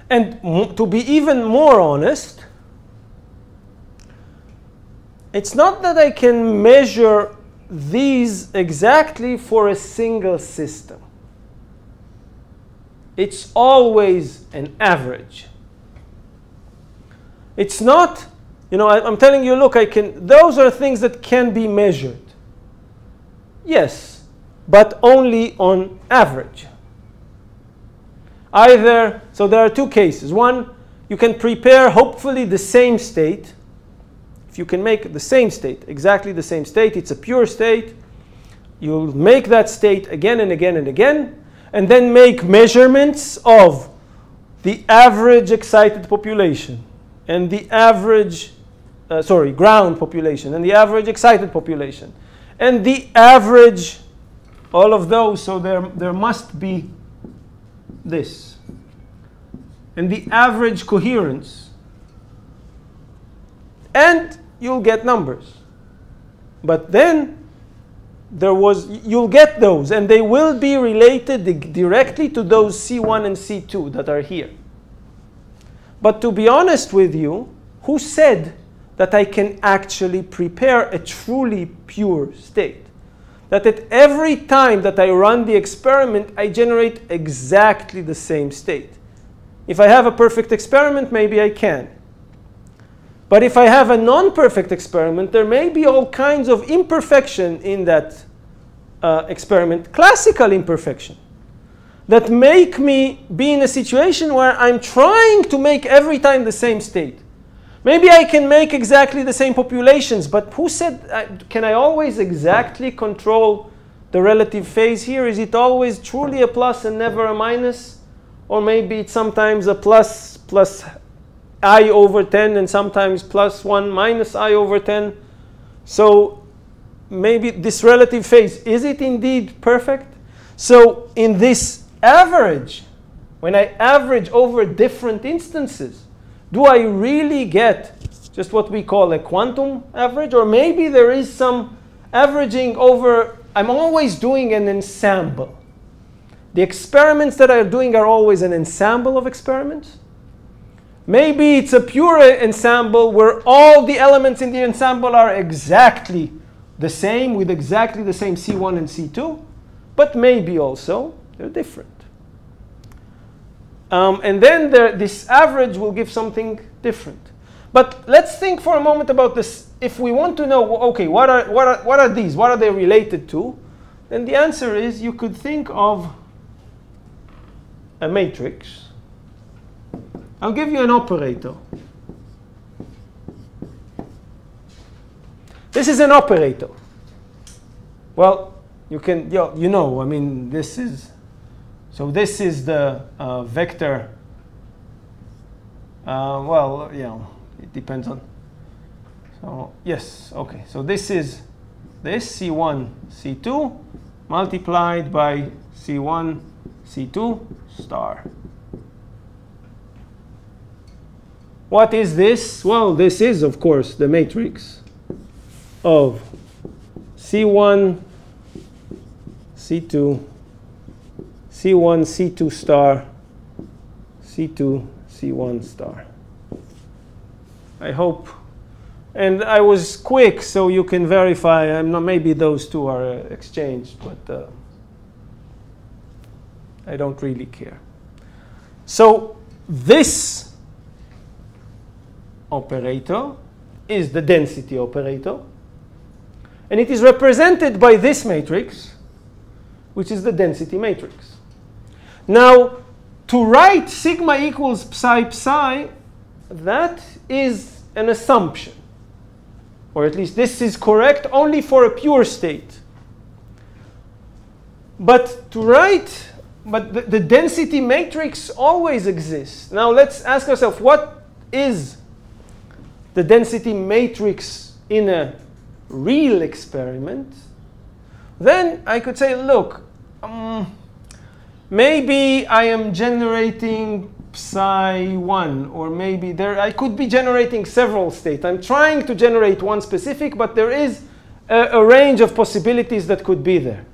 and to be even more honest, it's not that I can measure these exactly for a single system. It's always an average. It's not, you know, I'm telling you, look, those are things that can be measured. Yes, but only on average. So there are two cases. One, you can prepare hopefully the same state. If you can make the same state, exactly the same state, it's a pure state, you'll make that state again and again and again, and then make measurements of the average excited population and the average, ground population and the average excited population and the average, all of those, so there must be this. And the average coherence. And you'll get numbers. But then you'll get those, and they will be related directly to those C1 and C2 that are here. But to be honest with you, who said that I can actually prepare a truly pure state? That at every time that I run the experiment, I generate exactly the same state. If I have a perfect experiment, maybe I can. But if I have a non-perfect experiment, there may be all kinds of imperfection in that experiment, classical imperfection, that make me be in a situation where I'm trying to make every time the same state. Maybe I can make exactly the same populations, but who said, can I always exactly control the relative phase here? Is it always truly a plus and never a minus? Or maybe it's sometimes a plus I over 10 and sometimes plus 1 minus I over 10. So maybe this relative phase, is it indeed perfect? So in this average, when I average over different instances, do I really get just what we call a quantum average, or maybe there is some averaging over, I'm always doing an ensemble. The experiments that I'm doing are always an ensemble of experiments. Maybe it's a pure ensemble where all the elements in the ensemble are exactly the same, with exactly the same C1 and C2, but maybe also they're different. And then this average will give something different. But let's think for a moment about this. If we want to know, okay, what are these? What are they related to? Then the answer is you could think of a matrix. I'll give you an operator. This is an operator. Well, you can, you know, I mean, this is, so this is the vector. Well, you know, it depends on, so yes, okay. So this is this C1, C2 multiplied by C1, C2 star. What is this? Well, this is, of course, the matrix of C1, C2, C1, C2 star, C2, C1 star. I hope. And I was quick, so you can verify. I'm not, maybe those two are exchanged, but I don't really care. So this operator is the density operator. And it is represented by this matrix, which is the density matrix. Now, to write sigma equals psi psi, that is an assumption. Or at least this is correct only for a pure state. But to write, but the density matrix always exists. Now let's ask ourselves, what is the density matrix in a real experiment? Then I could say, look, maybe I am generating psi 1, or maybe I could be generating several states. I'm trying to generate one specific, but there is a range of possibilities that could be there.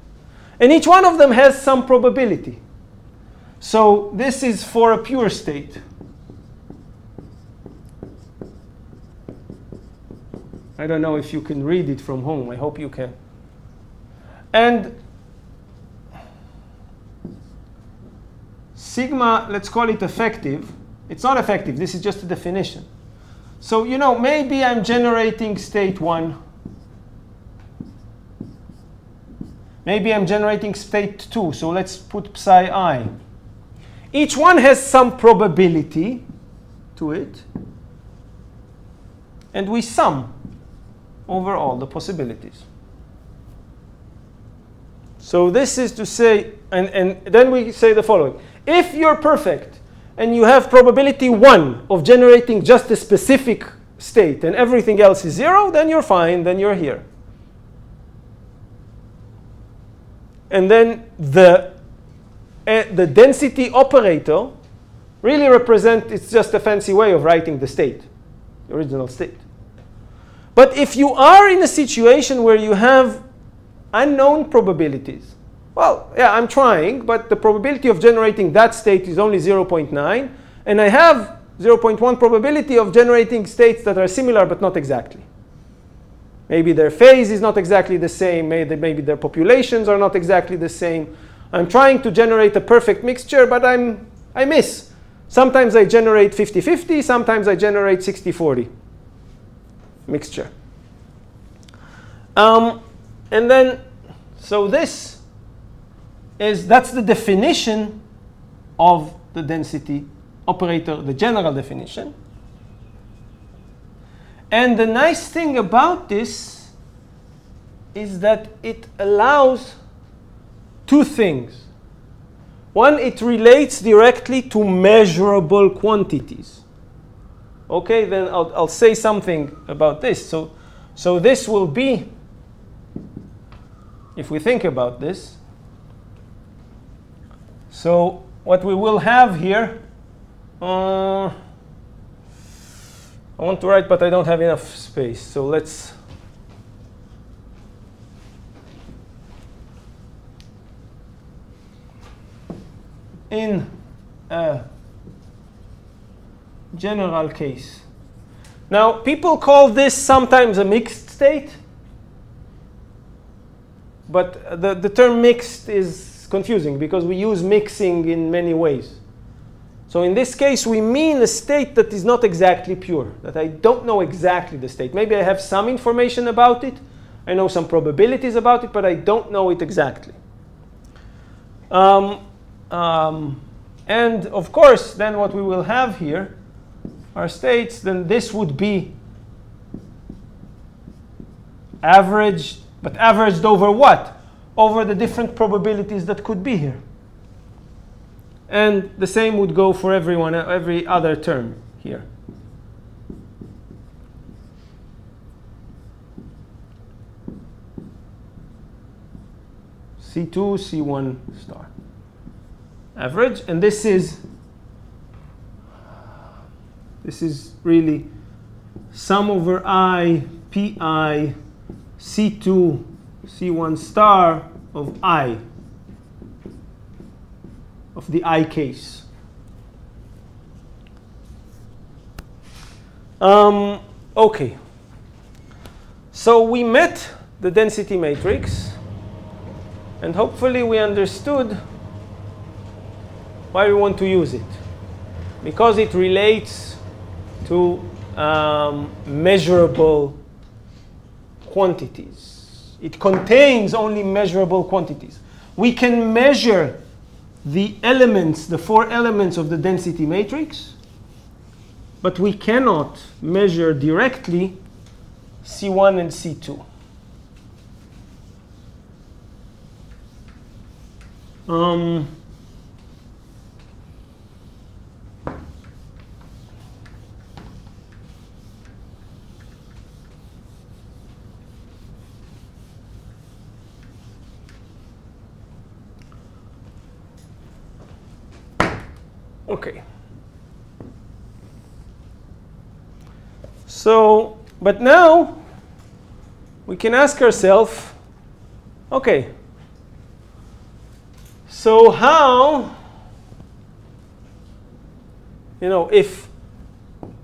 And each one of them has some probability. So this is for a pure state. I don't know if you can read it from home. I hope you can. And sigma, let's call it effective. It's not effective. This is just a definition. So, you know, maybe I'm generating state 1. Maybe I'm generating state 2. So let's put psi I. Each one has some probability to it. And we sum over all the possibilities. So this is to say, and then we say the following. If you're perfect and you have probability 1 of generating just a specific state and everything else is 0, then you're fine, then you're here. And then the density operator really represents, it's just a fancy way of writing the state, the original state. But if you are in a situation where you have unknown probabilities, well, yeah, I'm trying, but the probability of generating that state is only 0.9, and I have 0.1 probability of generating states that are similar but not exactly. Maybe their phase is not exactly the same, maybe their populations are not exactly the same. I'm trying to generate a perfect mixture, but I miss. Sometimes I generate 50-50, sometimes I generate 60-40 mixture. And then, so this that's the definition of the density operator, the general definition. And the nice thing about this is that it allows two things. One, it relates directly to measurable quantities. Okay, then I'll say something about this. So this will be, if we think about this, so what we will have here, I want to write, but I don't have enough space. So let's in a general case. Now, people call this sometimes a mixed state, but the term mixed is confusing because we use mixing in many ways. So in this case, we mean a state that is not exactly pure, that I don't know exactly the state. Maybe I have some information about it. I know some probabilities about it, but I don't know it exactly. And of course, then what we will have here are states. Then this would be averaged, but averaged over what? Over the different probabilities that could be here. And the same would go for every other term here. C2, C1 star. Average, and this is really sum over I, Pi, C2, C1 star of I, of the I case. Okay. So we met the density matrix, and hopefully we understood why we want to use it. Because it relates to measurable quantities. It contains only measurable quantities. We can measure the elements, the 4 elements of the density matrix, but we cannot measure directly C1 and C2. Okay. So, but now we can ask ourselves, okay, so how, if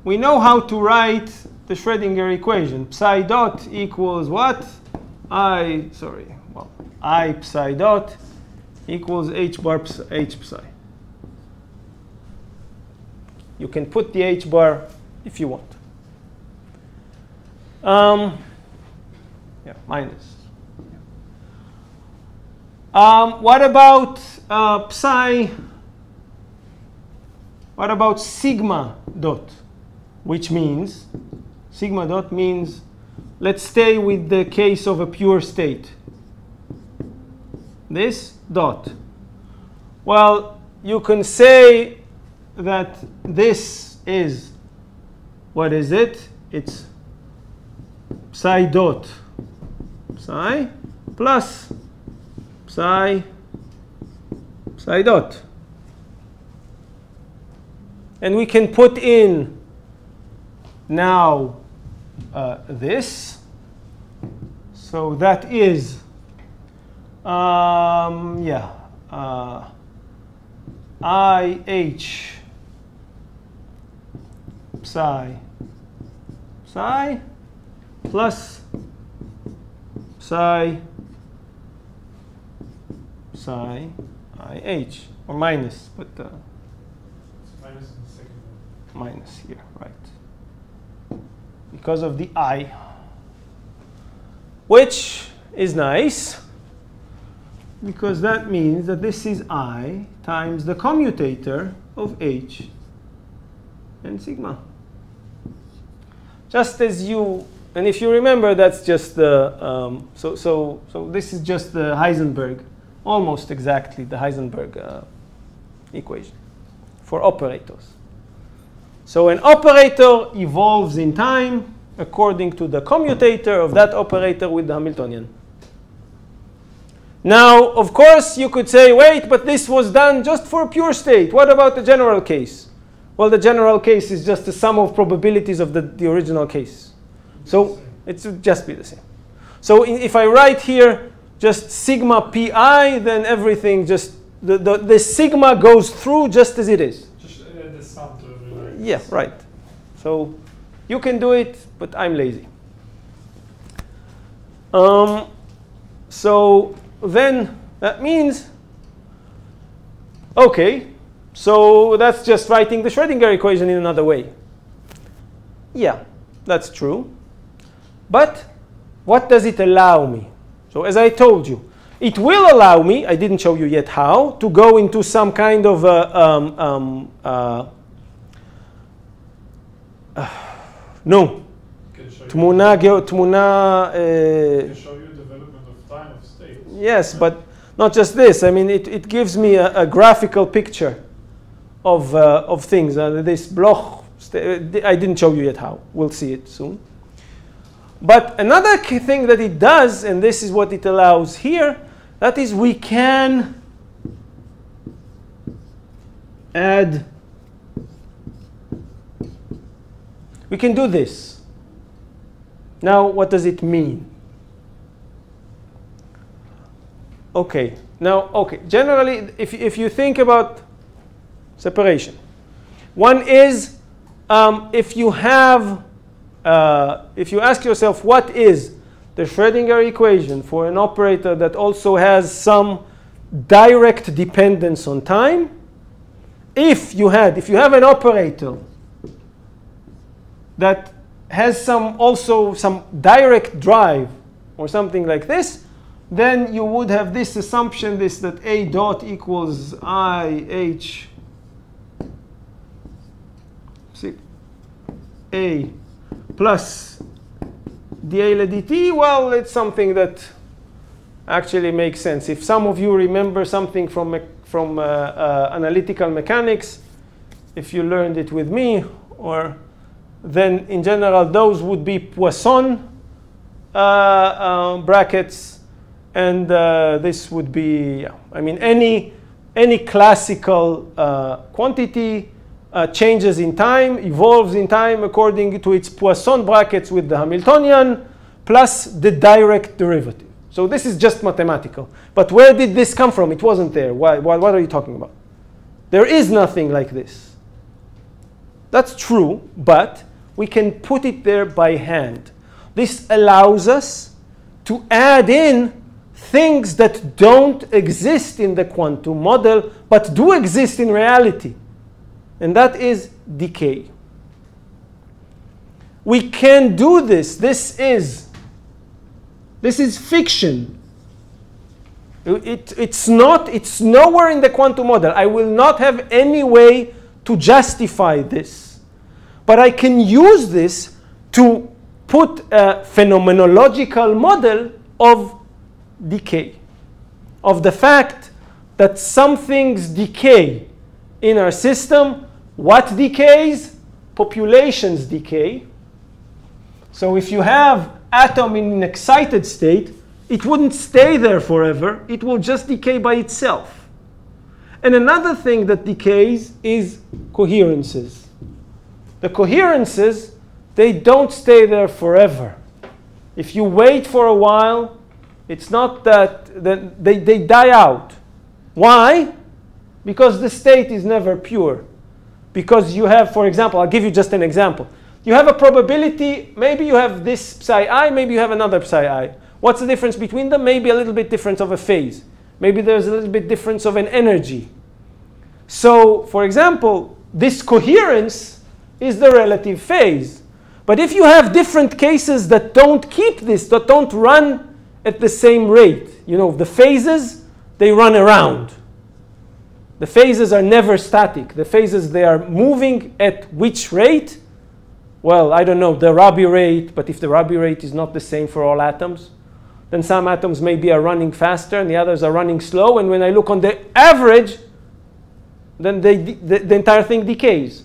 we know how to write the Schrödinger equation, psi dot equals what? I psi dot equals h bar h psi. You can put the h bar if you want. Minus. What about psi? What about sigma dot? Which means, sigma dot means, let's stay with the case of a pure state. This dot. Well, you can say that this is, what is it? It's psi dot psi plus psi dot. And we can put in now this. So that is, IH psi plus psi IH, or minus, but Minus in the second one. minus here, right? Because of the I, which is nice, because that means that this is I times the commutator of H and sigma. Just as you, and if you remember, that's just the, so this is just the Heisenberg, almost exactly the Heisenberg equation for operators. So an operator evolves in time according to the commutator of that operator with the Hamiltonian. Now, of course, you could say, wait, but this was done just for a pure state. What about the general case? Well, the general case is just the sum of probabilities of the original case. So it would just be the same. So if I write here just sigma pi, then everything just, the sigma goes through just as it is. Just add the sum to every line. Yeah, right. So you can do it, but I'm lazy. So then that means, okay, so that's just writing the Schrödinger equation in another way. Yeah, that's true. But what does it allow me? So as I told you, it will allow me, I didn't show you yet how, to go into some kind of no. תמונה, can show you development of time of states. Yes, but not just this. I mean, it gives me a graphical picture of things. This Bloch, I didn't show you yet how. We'll see it soon. But another key thing that it does, and this is what it allows here, that is we can add, we can do this. Now, what does it mean? Okay, now, okay, generally, if you think about separation, one is if you have, if you ask yourself what is the Schrödinger equation for an operator that also has some direct dependence on time, if you have an operator that has also some direct drive or something like this, then you would have this assumption, that A dot equals IH A plus dA dt. Well, it's something that actually makes sense. If some of you remember something from analytical mechanics, if you learned it with me, or then in general those would be Poisson brackets, and this would be, I mean, any classical quantity changes in time, evolves in time according to its Poisson brackets with the Hamiltonian plus the direct derivative. So this is just mathematical. But where did this come from? It wasn't there. What are you talking about? There is nothing like this. That's true, but we can put it there by hand. This allows us to add in things that don't exist in the quantum model, but do exist in reality. And that is decay. We can do this. This is fiction. It's nowhere in the quantum model. I will not have any way to justify this. But I can use this to put a phenomenological model of decay, of the fact that some things decay in our system. What decays? Populations decay. So if you have atom in an excited state, it wouldn't stay there forever. It will just decay by itself. And another thing that decays is coherences. The coherences, they don't stay there forever. If you wait for a while, it's not that they die out. Why? Because the state is never pure. Because you have, for example, I'll give you just an example. You have a probability, maybe you have this psi I, maybe you have another psi I. What's the difference between them? Maybe a little bit difference of a phase. Maybe there's a little bit difference of an energy. So, for example, this coherence is the relative phase. But if you have different cases that don't keep this, that don't run at the same rate, you know, the phases, they run around. The phases are never static. The phases, they are moving at which rate? Well, I don't know, the Rabi rate, but if the Rabi rate is not the same for all atoms, then some atoms maybe are running faster and the others are running slow. And when I look on the average, then the entire thing decays.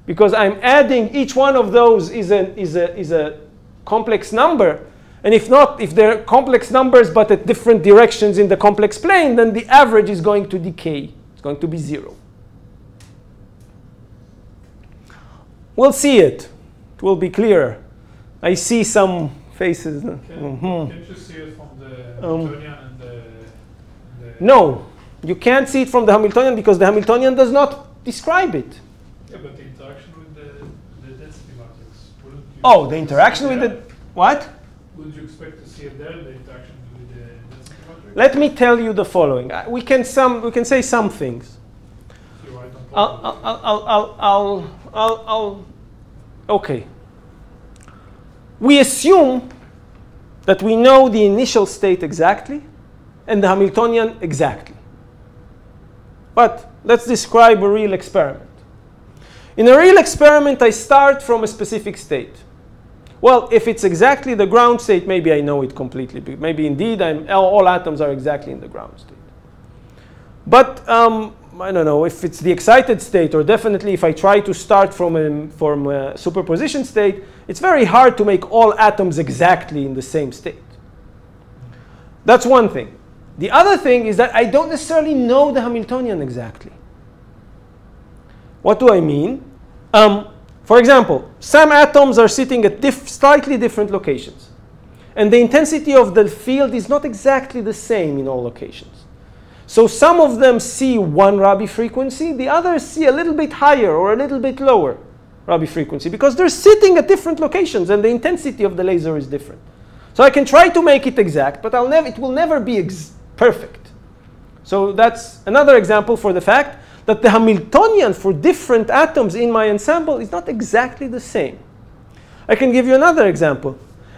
Because I'm adding, each one of those is a complex number. And if not, if they're complex numbers but at different directions in the complex plane, then the average is going to decay. It's going to be 0. we'll see it. It will be clearer. I see some faces. Can't you see it from the Hamiltonian and the No, you can't see it from the Hamiltonian because the Hamiltonian does not describe it. Yeah, but the interaction with the density matrix. Wouldn't you Oh, the expect to interaction see with it the what? Would you expect to see it there, the interaction with the density matrix? Let me tell you the following. We can say some things. So you're right on top of it. Okay. We assume that we know the initial state exactly and the Hamiltonian exactly. But let's describe a real experiment. In a real experiment, I start from a specific state. Well, if it's exactly the ground state, maybe I know it completely. Maybe indeed all atoms are exactly in the ground state. But I don't know if it's the excited state, or definitely if I try to start from a superposition state, it's very hard to make all atoms exactly in the same state. That's one thing. The other thing is that I don't necessarily know the Hamiltonian exactly. What do I mean? For example, some atoms are sitting at slightly different locations. And the intensity of the field is not exactly the same in all locations. So some of them see one Rabi frequency, the others see a little bit higher or a little bit lower Rabi frequency, because they're sitting at different locations and the intensity of the laser is different. So I can try to make it exact, but it will never be perfect. So that's another example for the fact that the Hamiltonian for different atoms in my ensemble is not exactly the same. I can give you another example,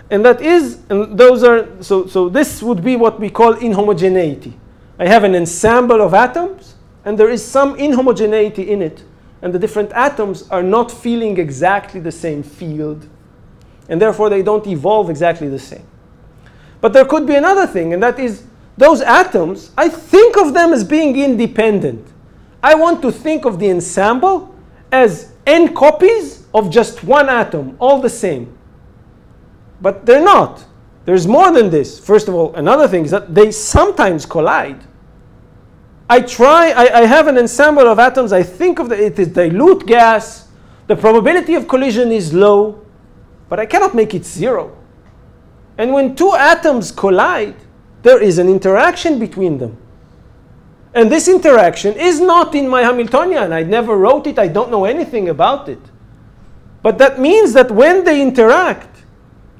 and that is, and those are, so this would be what we call inhomogeneity. I have an ensemble of atoms, and there is some inhomogeneity in it, and the different atoms are not feeling exactly the same field, and therefore they don't evolve exactly the same. But there could be another thing, and that is those atoms, I think of them as being independent. I want to think of the ensemble as n copies of just one atom, all the same. But they're not. There's more than this. First of all, another thing is that they sometimes collide. I have an ensemble of atoms, I think of it is dilute gas, the probability of collision is low, but I cannot make it 0. And when two atoms collide, there is an interaction between them. And this interaction is not in my Hamiltonian. I never wrote it. I don't know anything about it. But that means that when they interact,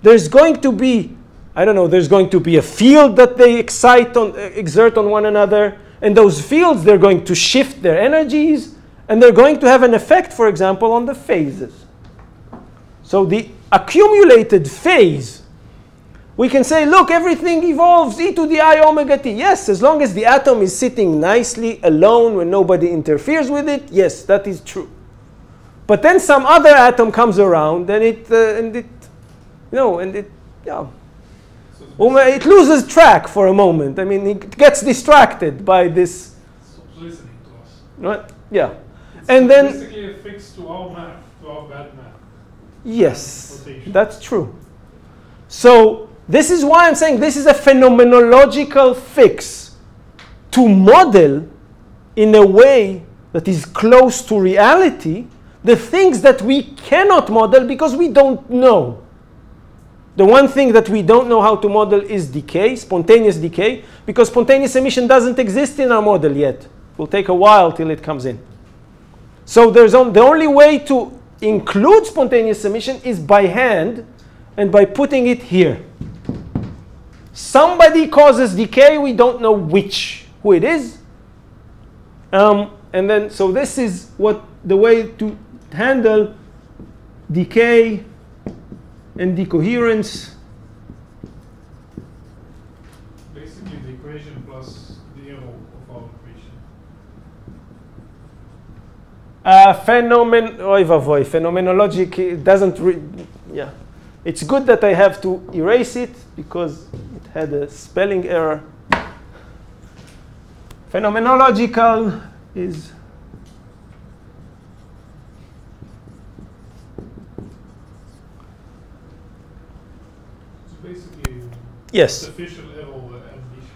there's going to be, I don't know, there's going to be a field that they exert on one another. And those fields, they're going to shift their energies. And they're going to have an effect, for example, on the phases. So the accumulated phase, we can say, look, everything evolves e to the I omega t. Yes, as long as the atom is sitting nicely alone when nobody interferes with it, yes, that is true. But then some other atom comes around and it loses track for a moment. I mean, it gets distracted by this. Stops listening to us. Right? Yeah. It's And then basically a fix to our math, to our bad math. yes, Rotation. that's true. So this is why I'm saying this is a phenomenological fix to model in a way that is close to reality the things that we cannot model because we don't know. The one thing that we don't know how to model is decay, spontaneous decay, because spontaneous emission doesn't exist in our model yet. It will take a while till it comes in. So the only way to include spontaneous emission is by hand and by putting it here. Somebody causes decay, we don't know who it is. And then, so this is the way to handle decay and decoherence. Basically the equation plus the error of our equation. Phenomenologic, it doesn't, yeah. It's good that I have to erase it because it had a spelling error. Phenomenological is basically yes, official error addition.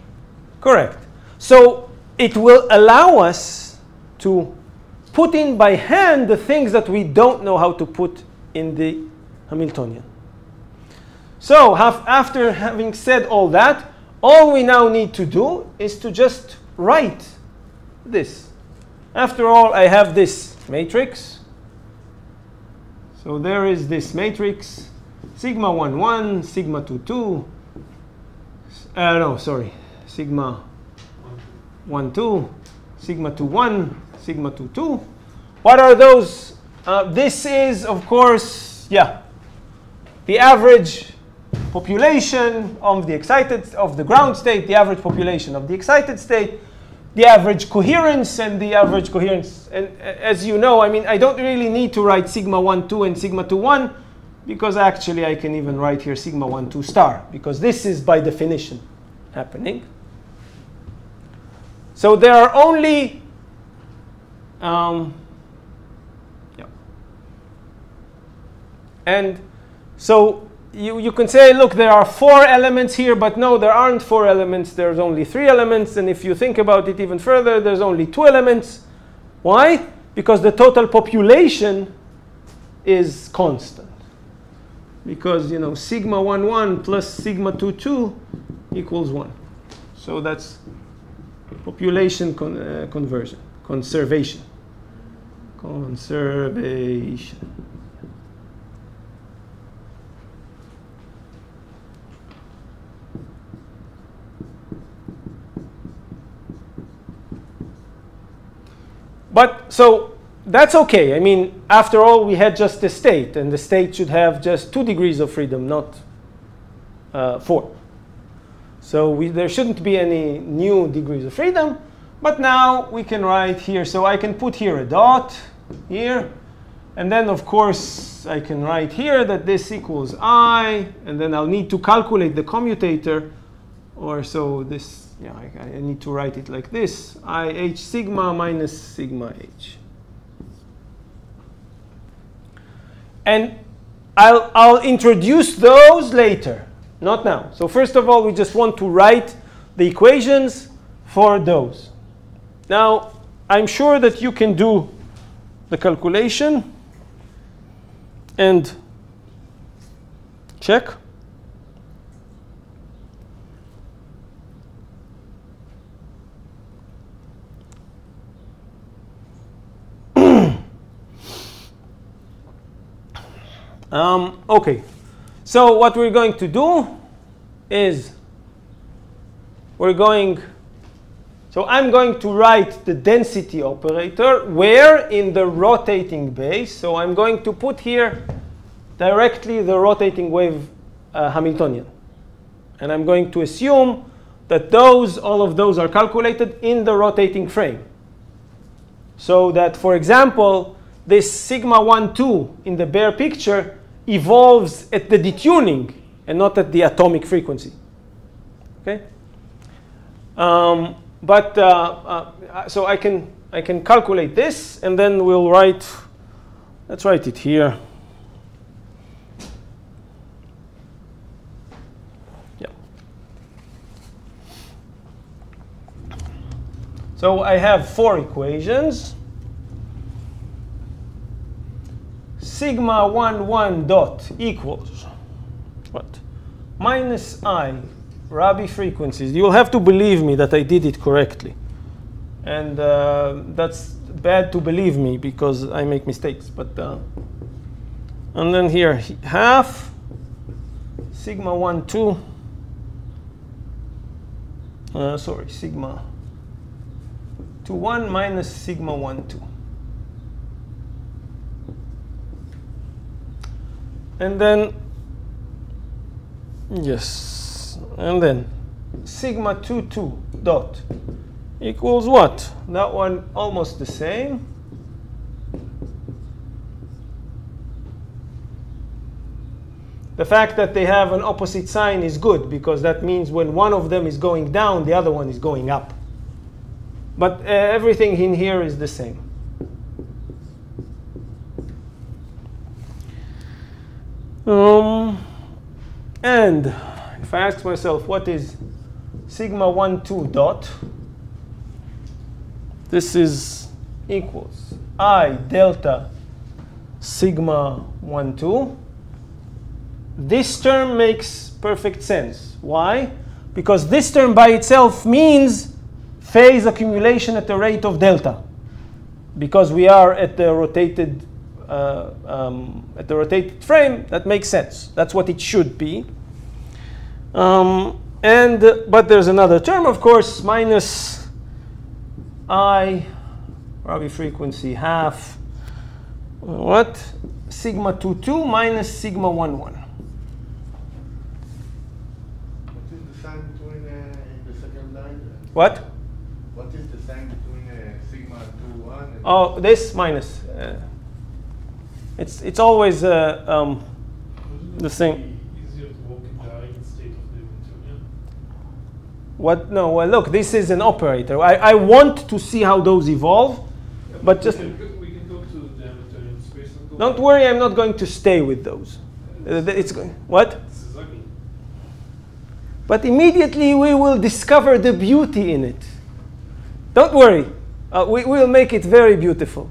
correct. So it will allow us to put in by hand the things that we don't know how to put in the Hamiltonian. So after having said all that, all we now need to do is to just write this. After all, I have this matrix. So there is this matrix, sigma 1, 1, sigma 2, 2. No, sorry, sigma 1, 2, sigma 2, 1, sigma 2, 2. What are those? This is, of course, the average population of the ground state, the average population of the excited state, the average coherence, and the average coherence. And as you know, I mean, I don't really need to write sigma 1, 2 and sigma 2, 1, because actually I can even write here sigma 1, 2 star, because this is by definition happening. So there are only and so you can say, look, there are 4 elements here, but no, there aren't 4 elements. There's only 3 elements. And if you think about it even further, there's only 2 elements. Why? Because the total population is constant. Because, you know, sigma 1, 1 plus sigma 2, 2 equals 1. So that's population conservation. But so that's okay. I mean, after all, we had just a state, and the state should have just 2 degrees of freedom, not 4. So there shouldn't be any new degrees of freedom. But now we can write here. So I can put here a dot here. And then, of course, I can write here that this equals I. And then I'll need to calculate the commutator. Or so this. Yeah, I need to write it like this, I h sigma minus sigma h. And I'll introduce those later, not now. So first of all, we just want to write the equations for those. Now, I'm sure that you can do the calculation and check. Okay, so what we're going to do is I'm going to write the density operator where in the rotating base. So I'm going to put here directly the rotating wave Hamiltonian. And I'm going to assume that all of those are calculated in the rotating frame. So that, for example, this sigma 1, 2 in the bare picture evolves at the detuning and not at the atomic frequency. Okay? So I can calculate this, and then we'll write. Let's write it here. Yeah. So I have 4 equations. Sigma 1, 1 dot equals what? Minus I Rabi frequencies. You'll have to believe me that I did it correctly. And that's bad to believe me because I make mistakes. But and then here, half sigma 1, 2. Sorry, sigma 2, 1 minus sigma 1, 2. And then, yes, and then sigma 2, 2 dot equals what? That one almost the same. The fact that they have an opposite sign is good because that means when one of them is going down, the other one is going up. But everything in here is the same. And if I ask myself, what is sigma 1, 2 dot? This is equals I delta sigma 1, 2. This term makes perfect sense. Why? Because this term by itself means phase accumulation at the rate of delta. Because we are at the rotated frame, that makes sense. That's what it should be. But there's another term, of course, minus I, Rabi frequency half, what? Sigma 2, 2 minus sigma 1, 1. What is the sign between in the second line? What? What is the sign between sigma 2, 1 and Oh, this minus. It's always the same. Easier to walk in the Eigen state of the Hamiltonian? What? No, well, look, this is an operator. I want to see how those evolve, but just we can go to the Hamiltonian space and go. don't worry, I'm not going to stay with those. It's going, what? This is ugly. But immediately we will discover the beauty in it. Don't worry, we will make it very beautiful.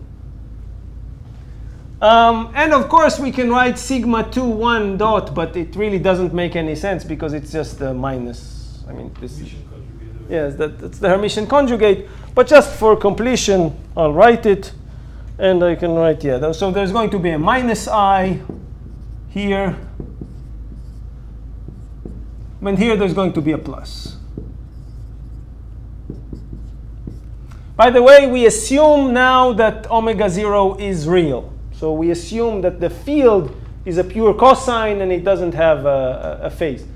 And of course, we can write sigma 2, 1 dot, but it really doesn't make any sense because it's just a minus. I mean, this. Hermitian conjugate. Yes, that's the Hermitian conjugate. But just for completion, I'll write it. And I can write, yeah. So there's going to be a minus I here. And here there's going to be a plus. By the way, we assume now that omega 0 is real. So we assume that the field is a pure cosine and it doesn't have a phase.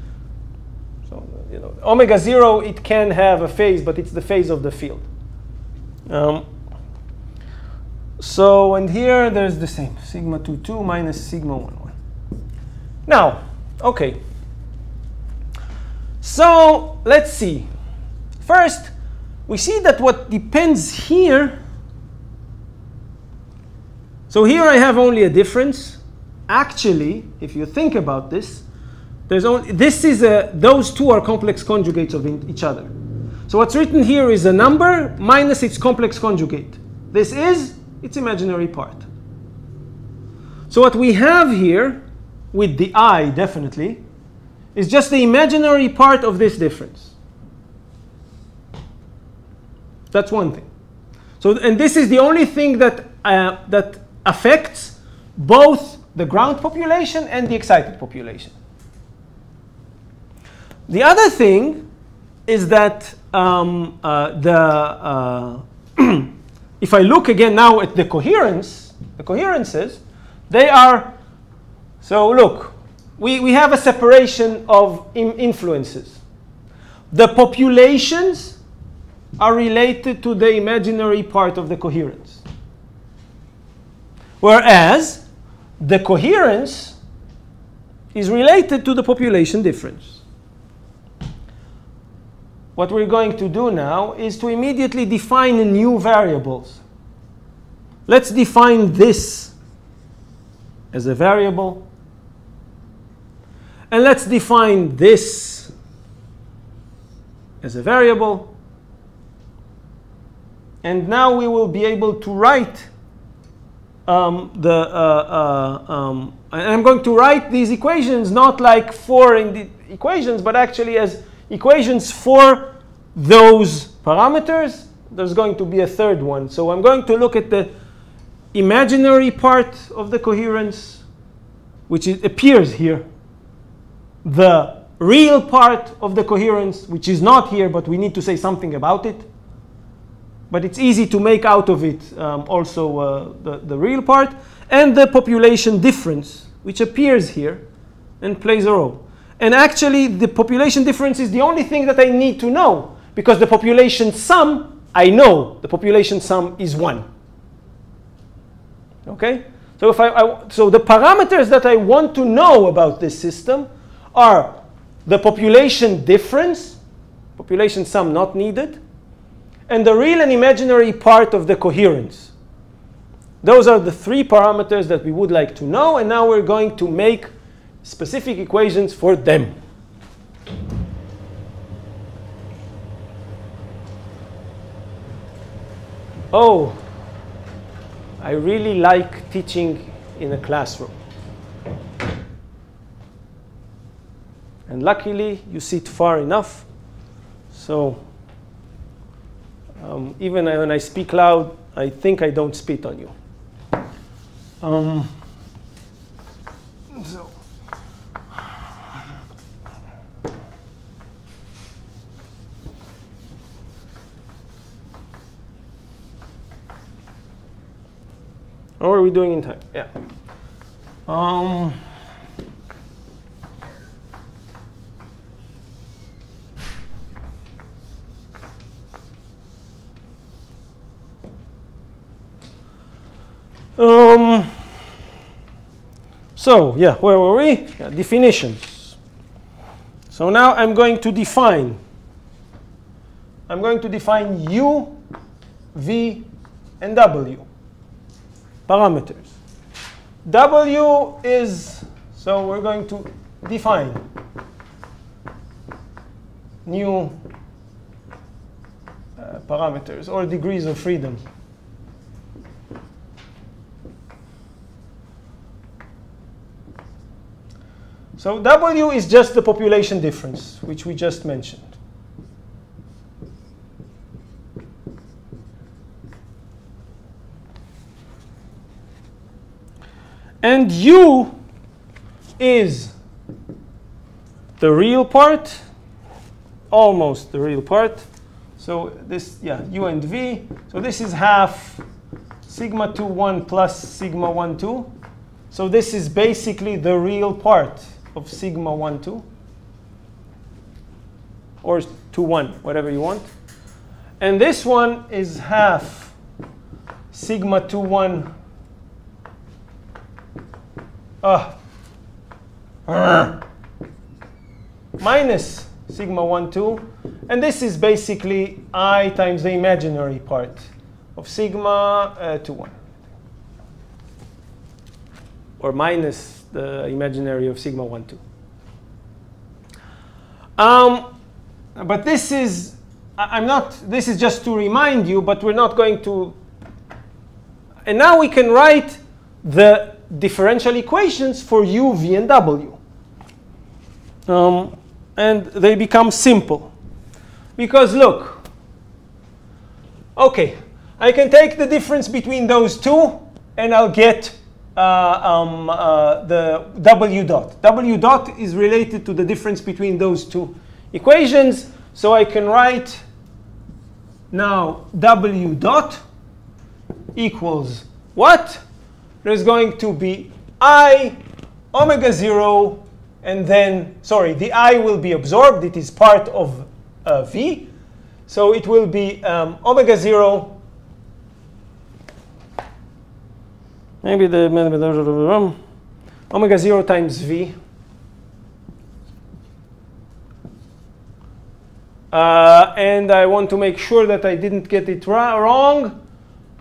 So, you know, omega 0, it can have a phase, but it's the phase of the field. So, and here there's the same, sigma 2, 2 minus sigma 1, 1. Now, okay. So, let's see. First, we see that what depends here. So here I have only a difference. Actually, if you think about this, there's only, those two are complex conjugates of each other. So what's written here is a number minus its complex conjugate. This is its imaginary part. So what we have here, with the I definitely, is just the imaginary part of this difference. That's one thing. So, and this is the only thing that affects both the ground population and the excited population. The other thing is that if I look again now at the coherences, they are, so look, we have a separation of influences. The populations are related to the imaginary part of the coherence. Whereas the coherence is related to the population difference. What we're going to do now is to immediately define new variables. Let's define this as a variable. And let's define this as a variable. And now we will be able to write and I'm going to write these equations not like for in the equations, but actually as equations for those parameters. There's going to be a third one. So I'm going to look at the imaginary part of the coherence, which appears here. The real part of the coherence, which is not here, but we need to say something about it. But it's easy to make out of it also the real part. And the population difference, which appears here and plays a role. And actually, the population difference is the only thing that I need to know, because the population sum, I know the population sum is 1. Okay? So, so the parameters that I want to know about this system are the population difference, population sum not needed, and the real and imaginary part of the coherence. Those are the three parameters that we would like to know, and now we're going to make specific equations for them. Oh, I really like teaching in a classroom. And luckily, you sit far enough. So even when I speak loud, I think I don't spit on you. So. How are we doing in time? Yeah. So yeah, where were we? Yeah, definitions. So now I'm going to define U, V, and W parameters. W is, so we're going to define new parameters or degrees of freedom. So W is just the population difference, which we just mentioned. And U is the real part, almost the real part. So this, yeah, U and V. So this is half sigma 2, 1 plus sigma 1, 2. So this is basically the real part of sigma 1, 2. Or 2, 1, whatever you want. And this one is half sigma 2, 1 minus sigma 1, 2. And this is basically I times the imaginary part of sigma 2, 1. Or minus the imaginary of sigma 1, 2. But this is, this is just to remind you, but we're not going to. And now we can write the differential equations for U, V, and W. And they become simple. Because look, OK, I can take the difference between those two, and I'll get the W dot. W dot is related to the difference between those two equations. So I can write now W dot equals what? There's going to be I omega 0, and then, sorry, the I will be absorbed. It is part of V. So it will be omega 0. Maybe the omega 0 times V. And I want to make sure that I didn't get it wrong.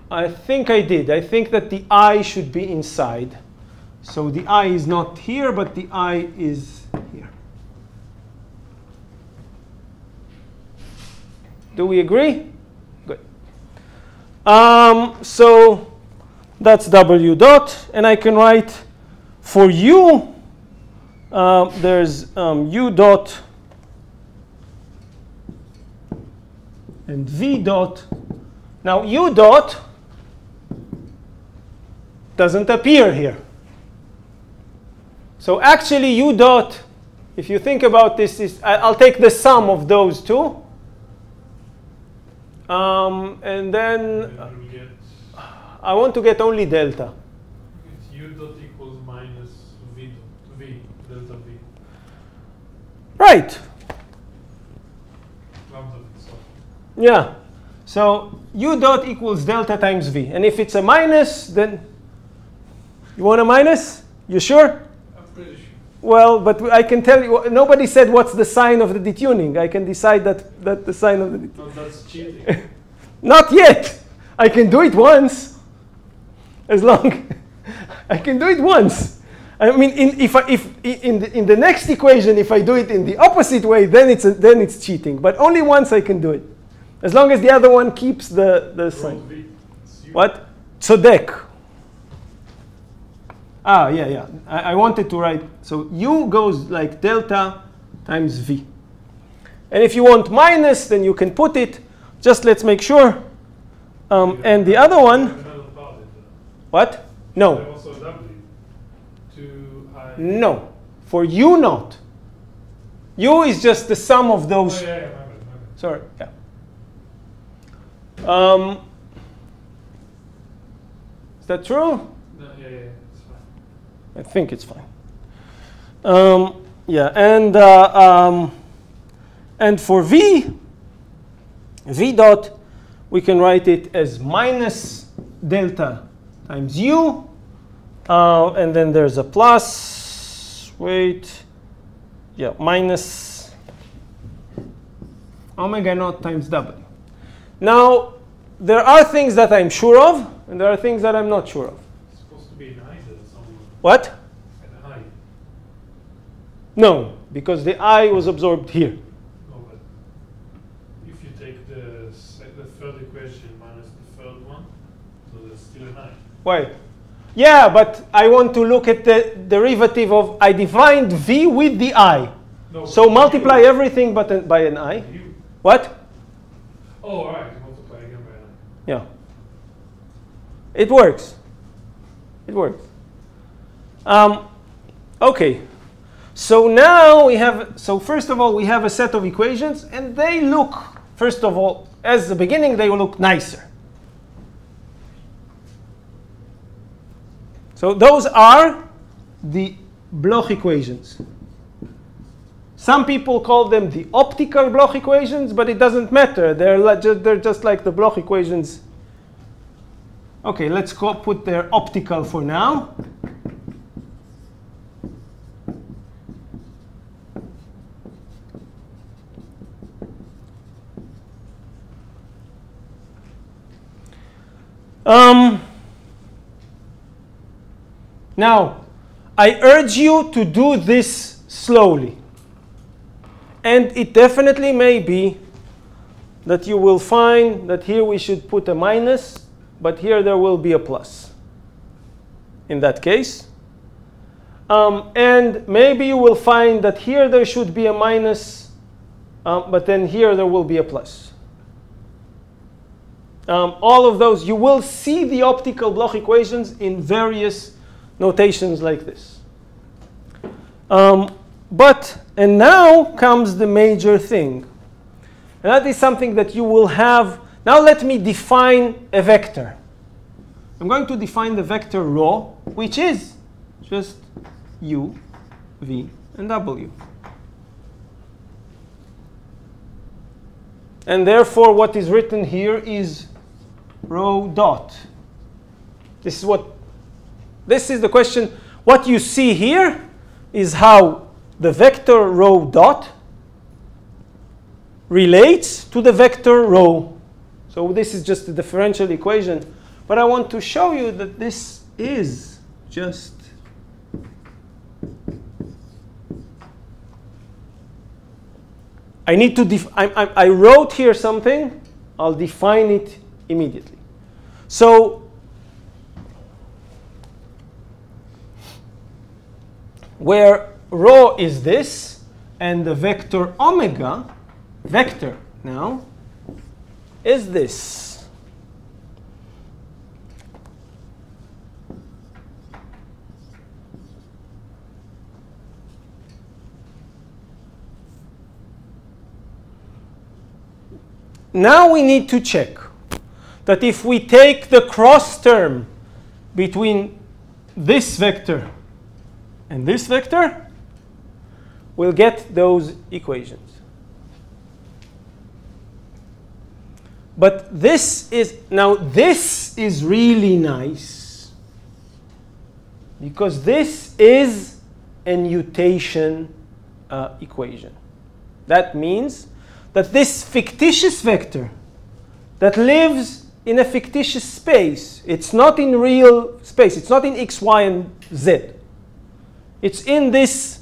I think I did. I think that the I should be inside. So the I is not here, but the I is here. Do we agree? Good. So that's W dot. And I can write for U, there's U dot and V dot. Now U dot doesn't appear here. So actually U dot, if you think about this, is I'll take the sum of those two. And then I want to get only delta. It's U dot equals minus V dot, V, delta V. Right. Lambda itself. Yeah. So U dot equals delta times V. And if it's a minus, then you want a minus? You sure? I'm pretty sure. Well, but I can tell you, nobody said what's the sign of the detuning. I can decide that the sign of the detuning. No, that's cheating. Not yet. I can do it once. As long I can do it once. I mean, in the next equation, if I do it in the opposite way, then it's cheating. But only once I can do it, as long as the other one keeps the sign. What? Tzodek. Ah, yeah, yeah. I wanted to write, so U goes like delta times V. And if you want minus, then you can put it. Just let's make sure. And the other one, what? No. Also W to I. No. For U not. U is just the sum of those. Oh, yeah, my bad. Sorry, yeah. Is that true? No, yeah, it's fine. I think it's fine. Yeah, and for V dot, we can write it as minus delta times U, and then there's a plus, wait, yeah, minus omega naught times W. Now, there are things that I'm sure of, and there are things that I'm not sure of. It's supposed to be an I there somewhere. What? An I. No, because the I was absorbed here. No, but if you take the third equation minus the third one, so there's still an I. Why? Yeah, but I want to look at the derivative of, I defined V with the I. No, So multiply everything but by an I. U. What? Oh, all right. Multiply again by an I. Yeah. It works. It works. Okay. So now we have, so first of all, we have a set of equations, and they look, first of all, as the beginning, they will look nicer. So those are the Bloch equations. Some people call them the optical Bloch equations, but it doesn't matter. They're just like the Bloch equations. Okay, let's put their optical for now. Now, I urge you to do this slowly. And it definitely may be that you will find that here we should put a minus, but here there will be a plus in that case. And maybe you will find that here there should be a minus, but then here there will be a plus. All of those, you will see the optical Bloch equations in various notations like this. And now comes the major thing. And that is something that you will have. Now let me define a vector. I'm going to define the vector rho, which is just U, V, and W. And therefore, what is written here is rho dot. This is the question. What you see here is how the vector rho dot relates to the vector rho. So this is just a differential equation. But I want to show you that this is just I wrote here something. I'll define it immediately. So where rho is this, and the vector omega, vector now, is this. Now we need to check that if we take the cross term between this vector and this vector, we'll get those equations. But this is really nice because this is a mutation equation. That means that this fictitious vector that lives in a fictitious space, it's not in real space, it's not in x, y, and z. It's in this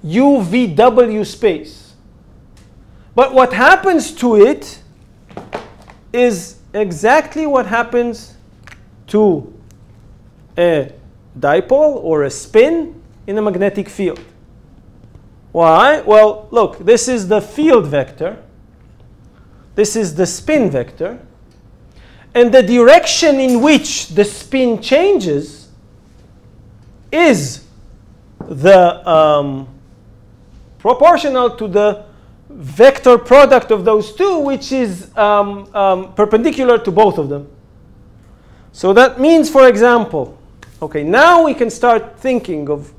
UVW space. But what happens to it is exactly what happens to a dipole or a spin in a magnetic field. Why? Well, look, this is the field vector. This is the spin vector. And the direction in which the spin changes is the proportional to the vector product of those two, which is perpendicular to both of them. So that means, for example, okay, now we can start thinking of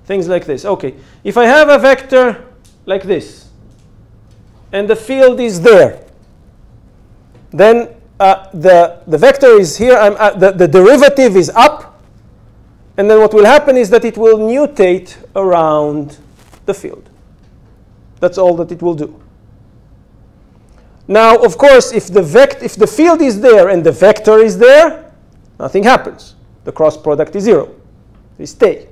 things like this. Okay, if I have a vector like this, and the field is there, then the vector is here, the derivative is up, and then what will happen is that it will nutate around the field. That's all that it will do. Now, of course, if the field is there and the vector is there, nothing happens. The cross product is 0. They stay.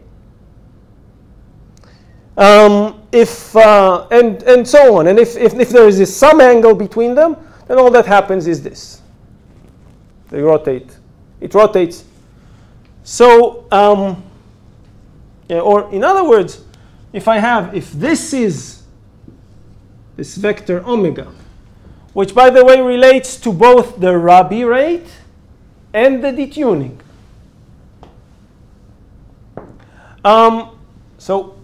And so on. And if there is some angle between them, then all that happens is this. They rotate. It rotates. So, yeah, or in other words, if this is this vector omega, which, by the way, relates to both the Rabi rate and the detuning. So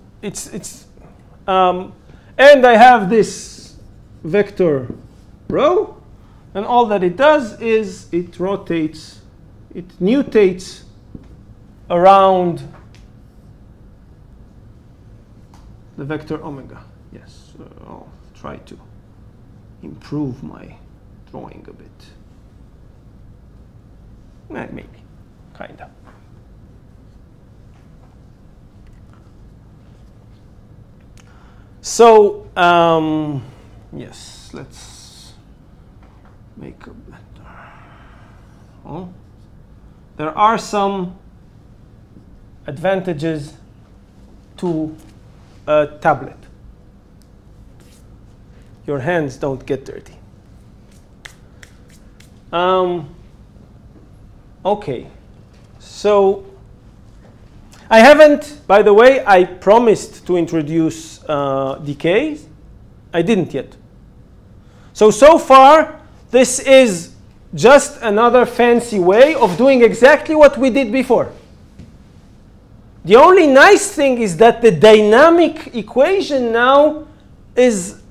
and I have this vector rho, and all that it does is it rotates, it nutates around the vector omega. Yes, I'll try to improve my drawing a bit. Maybe, kind of. So, yes, let's make a better. Oh, there are some advantages to a tablet. Your hands don't get dirty. Okay, so I haven't, by the way, I promised to introduce decays. I didn't yet. So far, this is just another fancy way of doing exactly what we did before. The only nice thing is that the dynamic equation now is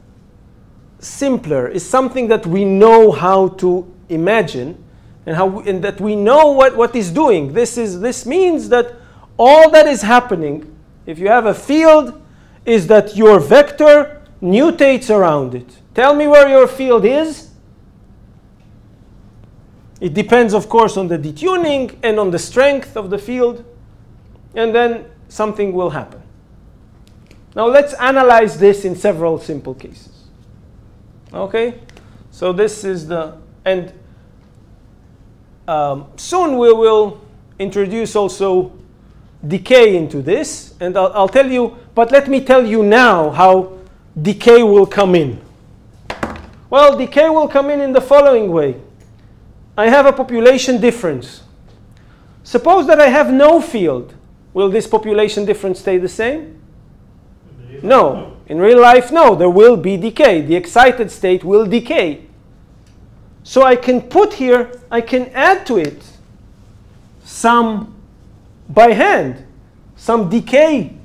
simpler, is something that we know how to imagine and that we know what is doing. This means that all that is happening, if you have a field, is that your vector nutates around it. Tell me where your field is. It depends, of course, on the detuning and on the strength of the field. And then something will happen. Now let's analyze this in several simple cases. Okay? So this is the, and soon we will introduce also decay into this. And I'll tell you, but let me tell you now how decay will come in. Well, decay will come in the following way. I have a population difference. Suppose that I have no field. Will this population difference stay the same? No. In real life, no. There will be decay. The excited state will decay. So I can put here, I can add to it some, by hand, some decay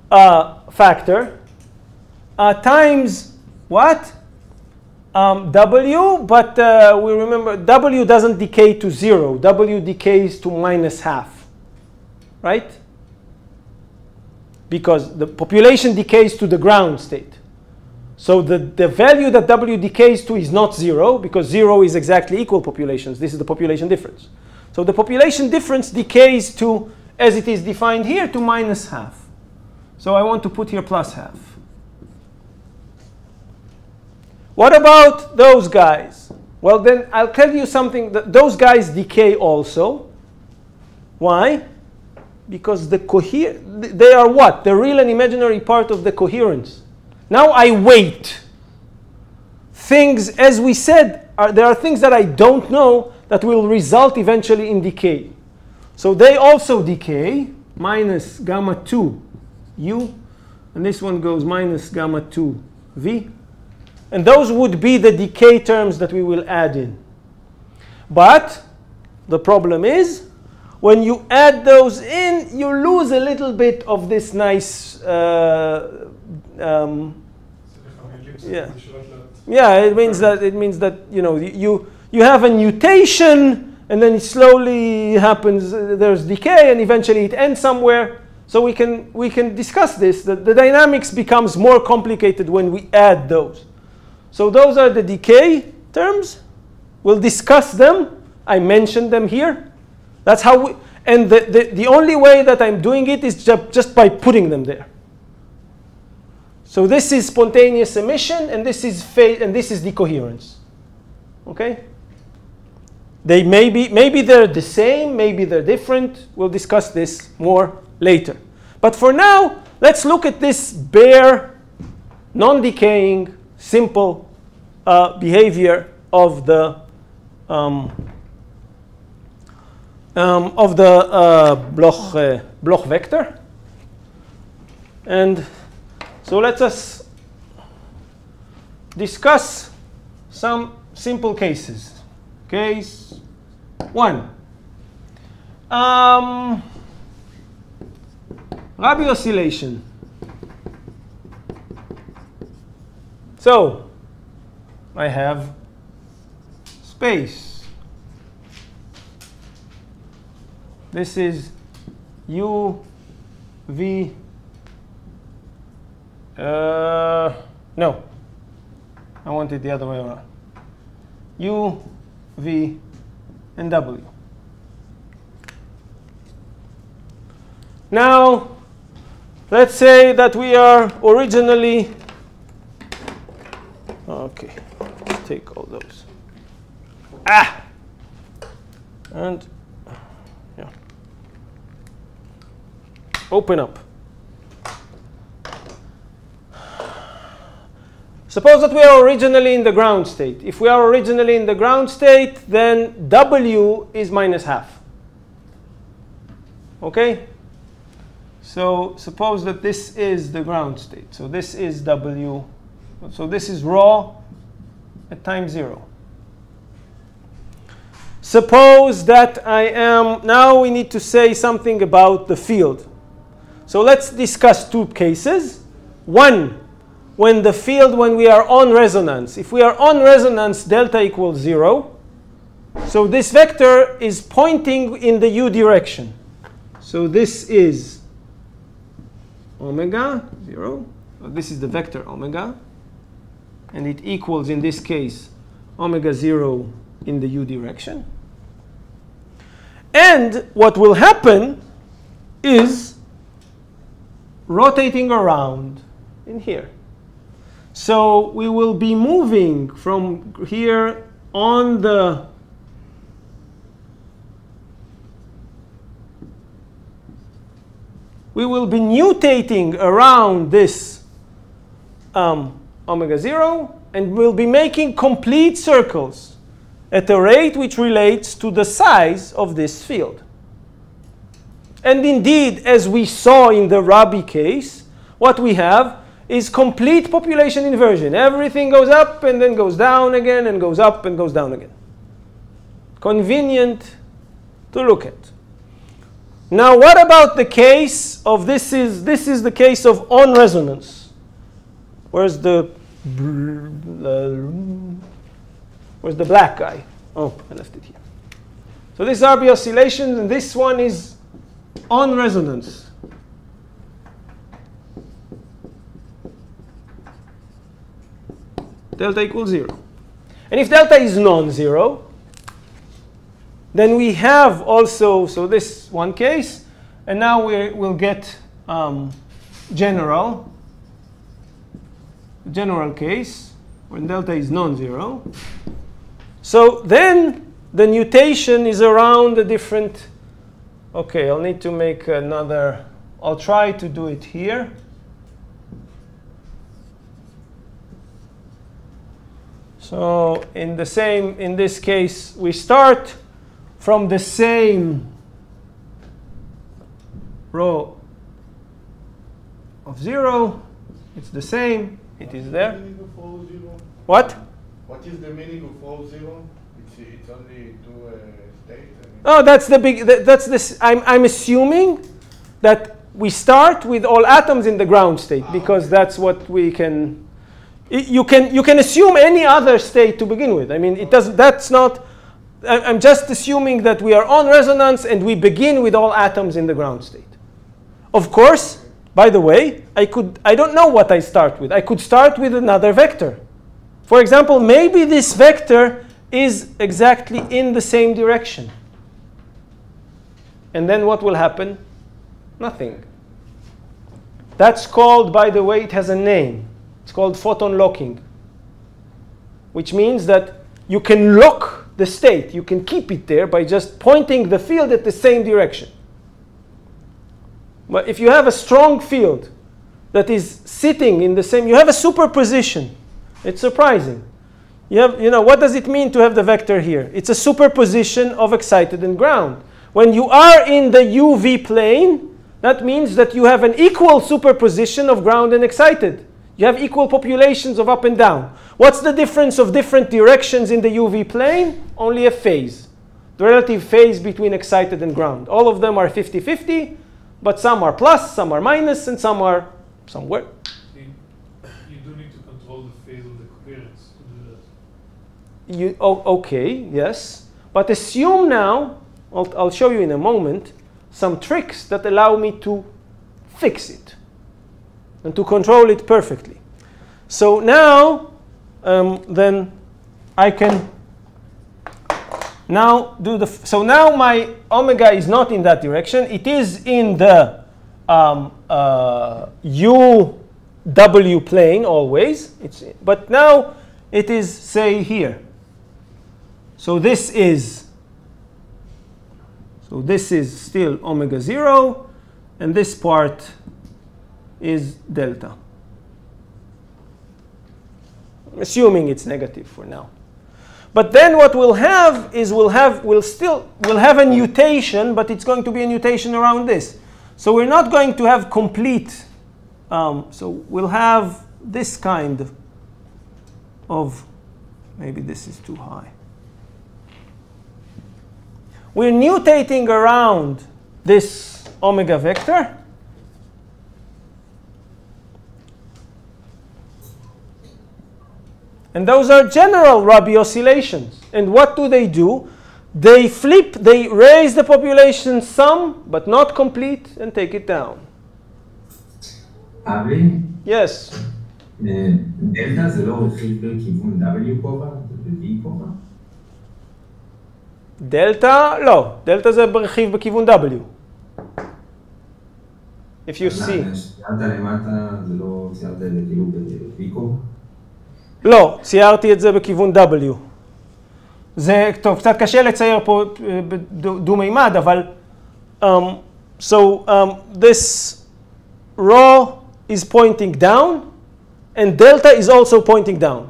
factor times what? W, but we remember W doesn't decay to 0. W decays to -½ right? Because the population decays to the ground state. So the value that W decays to is not 0, because 0 is exactly equal populations. This is the population difference. So the population difference decays to, as it is defined here, to -½ So I want to put here +½ What about those guys? Well, then I'll tell you something. That those guys decay also. Why? Because they are what? The real and imaginary part of the coherence. Now I wait. Things, as we said, there are things that I don't know that will result eventually in decay. So they also decay, minus gamma 2 u, and this one goes minus gamma 2 v. And those would be the decay terms that we will add in. But the problem is, when you add those in, you lose a little bit of this nice, it means that you have a mutation, and then it slowly happens. There's decay, and eventually it ends somewhere. So we can discuss this. The dynamics becomes more complicated when we add those. So those are the decay terms. We'll discuss them. I mentioned them here. That's how we, and the only way that I'm doing it is just by putting them there. So this is spontaneous emission, and this is phase, and this is decoherence. Okay? They maybe they're the same, maybe they're different. We'll discuss this more later. But for now, let's look at this bare, non-decaying, simple behavior of the Bloch vector. And so let us discuss some simple cases. Case 1. Rabi oscillation. So I have space. This is U, V. No, I want it the other way around. U, V, and W. Now, let's say that we are originally, okay, let's take all those. And yeah, open up. Suppose that we are originally in the ground state. If we are originally in the ground state, then W is minus half. Okay? So suppose that this is the ground state. So this is W. So this is raw at time 0. Suppose that I am, now we need to say something about the field. So let's discuss two cases. One, when we are on resonance. If we are on resonance, delta equals 0. So this vector is pointing in the u direction. So this is omega 0. This is the vector omega. And it equals, in this case, omega 0 in the u direction. And what will happen is rotating around in here. So we will be moving from here on the we will be nutating around this omega 0, and we'll be making complete circles at a rate which relates to the size of this field. And indeed, as we saw in the Rabi case, what we have is complete population inversion. Everything goes up and then goes down again, and goes up and goes down again. Convenient to look at. Now, what about the case of this is the case of on resonance. Where's the black guy? Oh, I left it here. So this is RB oscillation, and this one is on resonance. Delta equals 0. And if delta is non-zero, then we have also, so this one case, and now we'll get general case when delta is non-zero. So then the nutation is around a different, okay, I'll need to make another, I'll try to do it here. So in this case, we start from the same rho of 0. It's the same. It is there. What? What is the meaning of rho 0? It's only two states. Oh, that's the big. That's this. I'm assuming that we start with all atoms in the ground state because that's what we can. You can assume any other state to begin with. I mean, it doesn't. That's not. I'm just assuming that we are on resonance and we begin with all atoms in the ground state. Of course, by the way, I don't know what I start with. I could start with another vector. For example, maybe this vector is exactly in the same direction. And then what will happen? Nothing. That's called, by the way, it has a name. It's called photon locking, which means that you can lock the state. You can keep it there by just pointing the field at the same direction. But if you have a strong field that is sitting in the same, you have a superposition. It's surprising. What does it mean to have the vector here? It's a superposition of excited and ground. When you are in the UV plane, that means that you have an equal superposition of ground and excited. You have equal populations of up and down. What's the difference of different directions in the UV plane? Only a phase. The relative phase between excited and ground. All of them are 50-50, but some are plus, some are minus, and some are somewhere. You do need to control the phase of the coherence to do that. Okay, yes. But assume now, I'll show you in a moment, some tricks that allow me to fix it and to control it perfectly. So now, then I can now do the, so now my omega is not in that direction. It is in the UW plane always. But now it is, say, here. So this is still omega 0, and this part is delta. I'm assuming it's negative for now. But then what we'll have is we'll have a nutation, but it's going to be a nutation around this. So we're not going to have complete. So we'll have this kind of, maybe this is too high. We're nutating around this omega vector. And those are general Rabi oscillations. And what do? They raise the population some, but not complete, and take it down. Avi? Yes. דלתה זה לא רכיב בכיוון W כובע? זה ב-V כובע? דלתה? לא. דלתה זה רכיב בכיוון W. If you see. ציירת למטה, זה לא ציירת כאילו ב-V כובע? לא, ציירתי את זה בכיוון W. זה, טוב, קצת קשה לצייר פה בדו-מימד, אבל this rho is pointing down, and delta is also pointing down.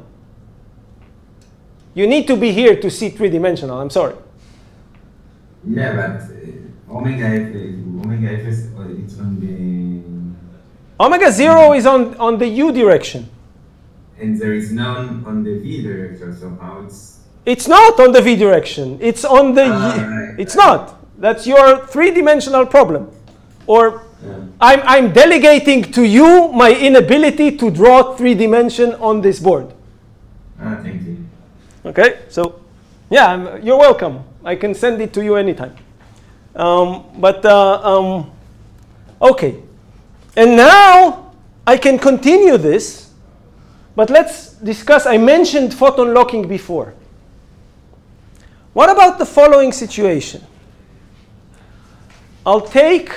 You need to be here to see three-dimensional, I'm sorry. Yeah, but omega 0 it's on the... Omega 0 is on the U direction. And there is none on the V direction, so how it's... It's not on the V direction. It's on the... Right. It's not. That's your three-dimensional problem. Or I'm delegating to you my inability to draw three-dimension on this board. Thank you. Okay, so yeah, you're welcome. I can send it to you anytime. Okay. And now I can continue this. But let's discuss, I mentioned photon locking before. What about the following situation? I'll take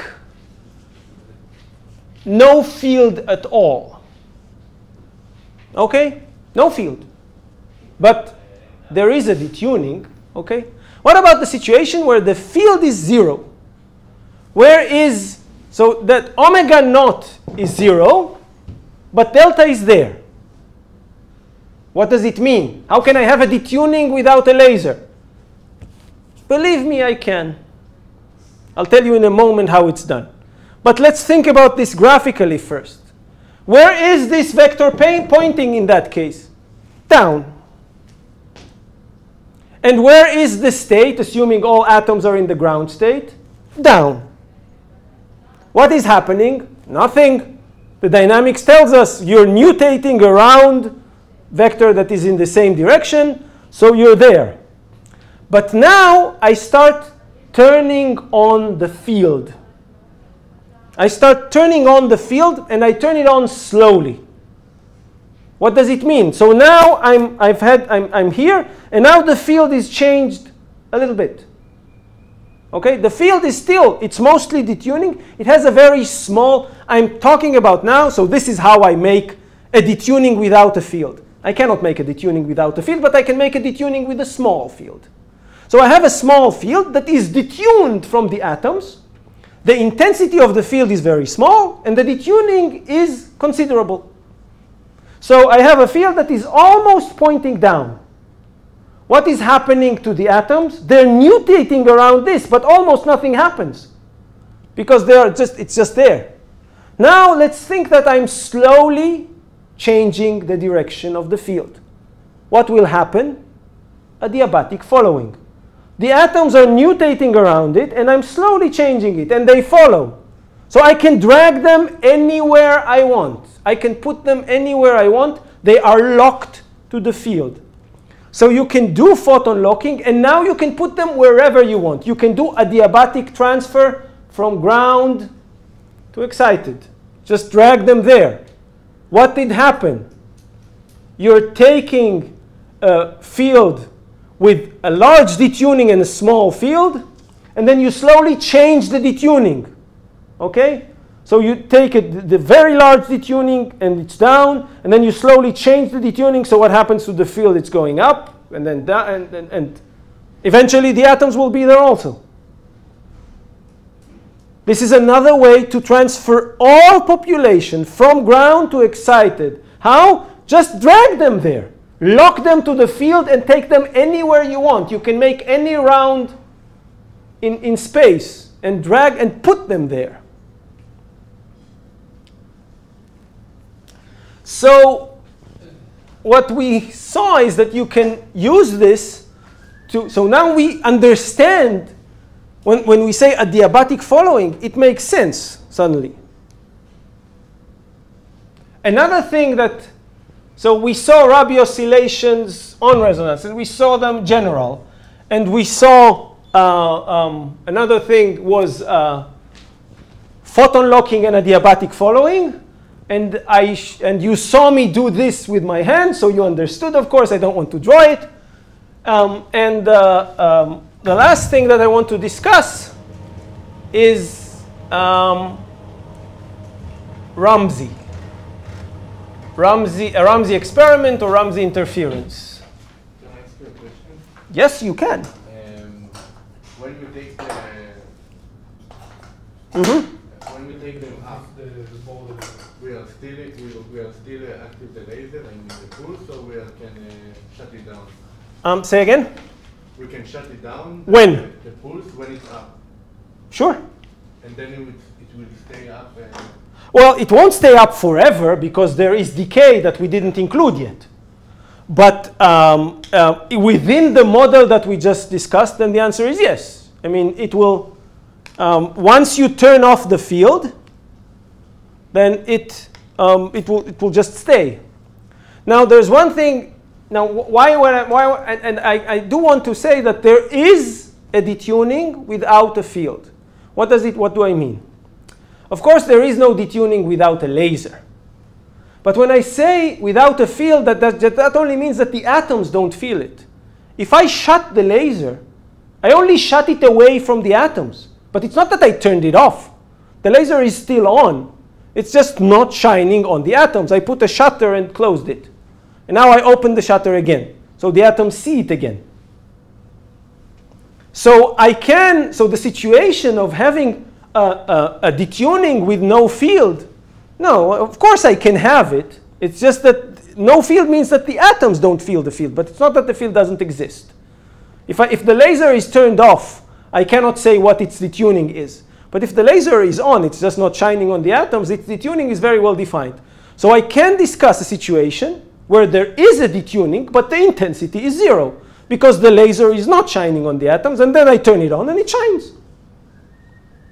no field at all. Okay? No field. But there is a detuning. Okay? What about the situation where the field is 0? So that omega naught is 0, but delta is there. What does it mean? How can I have a detuning without a laser? Believe me, I can. I'll tell you in a moment how it's done. But let's think about this graphically first. Where is this vector pointing in that case? Down. And where is the state, assuming all atoms are in the ground state? Down. What is happening? Nothing. The dynamics tells us you're nutating around vector that is in the same direction, so you're there. But now I start turning on the field. I start turning on the field, and I turn it on slowly. What does it mean? So now I'm here, and now the field is changed a little bit. Okay, the field is still, it's mostly detuning. It has a very small, I'm talking about now, so this is how I make a detuning without a field. I cannot make a detuning without a field, but I can make a detuning with a small field. So I have a small field that is detuned from the atoms. The intensity of the field is very small, and the detuning is considerable. So I have a field that is almost pointing down. What is happening to the atoms? They're nutating around this, but almost nothing happens because it's just there. Now let's think that I'm slowly changing the direction of the field. What will happen? Adiabatic following. The atoms are nutating around it, and I'm slowly changing it, and they follow. So I can drag them anywhere I want. I can put them anywhere I want. They are locked to the field. So you can do photon locking, and now you can put them wherever you want. You can do adiabatic transfer from ground to excited. Just drag them there. What did happen? You're taking a field with a large detuning and a small field, and then you slowly change the detuning. Okay? So you take it, the very large detuning, and it's down, and then you slowly change the detuning. So what happens to the field? It's going up, and then down, and eventually the atoms will be there also. This is another way to transfer all population from ground to excited. How? Just drag them there. Lock them to the field and take them anywhere you want. You can make any round in space and drag and put them there. So what we saw is that you can use this to, so now we understand when we say adiabatic following, it makes sense suddenly. Another thing that, so we saw Rabi oscillations on resonance, and we saw them general, and we saw another thing was photon locking and adiabatic following. And you saw me do this with my hand, so you understood, of course. I don't want to draw it. The last thing that I want to discuss is Ramsey. A Ramsey experiment or Ramsey interference. Can I ask you a question? Yes, you can. When we take when we take them up, we are still active the laser and the pulse, so we can shut it down. Say again? We can shut it down. When? The pulse when it's up. Sure. And then it will stay up. Well, it won't stay up forever because there is decay that we didn't include yet. But within the model that we just discussed, then the answer is yes. I mean, it will, once you turn off the field, then it will just stay. Now, there's one thing. Now, I do want to say that there is a detuning without a field. What do I mean? Of course, there is no detuning without a laser. But when I say without a field, that only means that the atoms don't feel it. If I shut the laser, I only shut it away from the atoms. But it's not that I turned it off. The laser is still on. It's just not shining on the atoms. I put a shutter and closed it. And now I open the shutter again. So the atoms see it again. So the situation of having a detuning with no field, no, of course I can have it. It's just that no field means that the atoms don't feel the field, but it's not that the field doesn't exist. If the laser is turned off, I cannot say what its detuning is. But if the laser is on, it's just not shining on the atoms, the detuning is very well defined. So I can discuss a situation where there is a detuning, but the intensity is 0, because the laser is not shining on the atoms, and then I turn it on and it shines.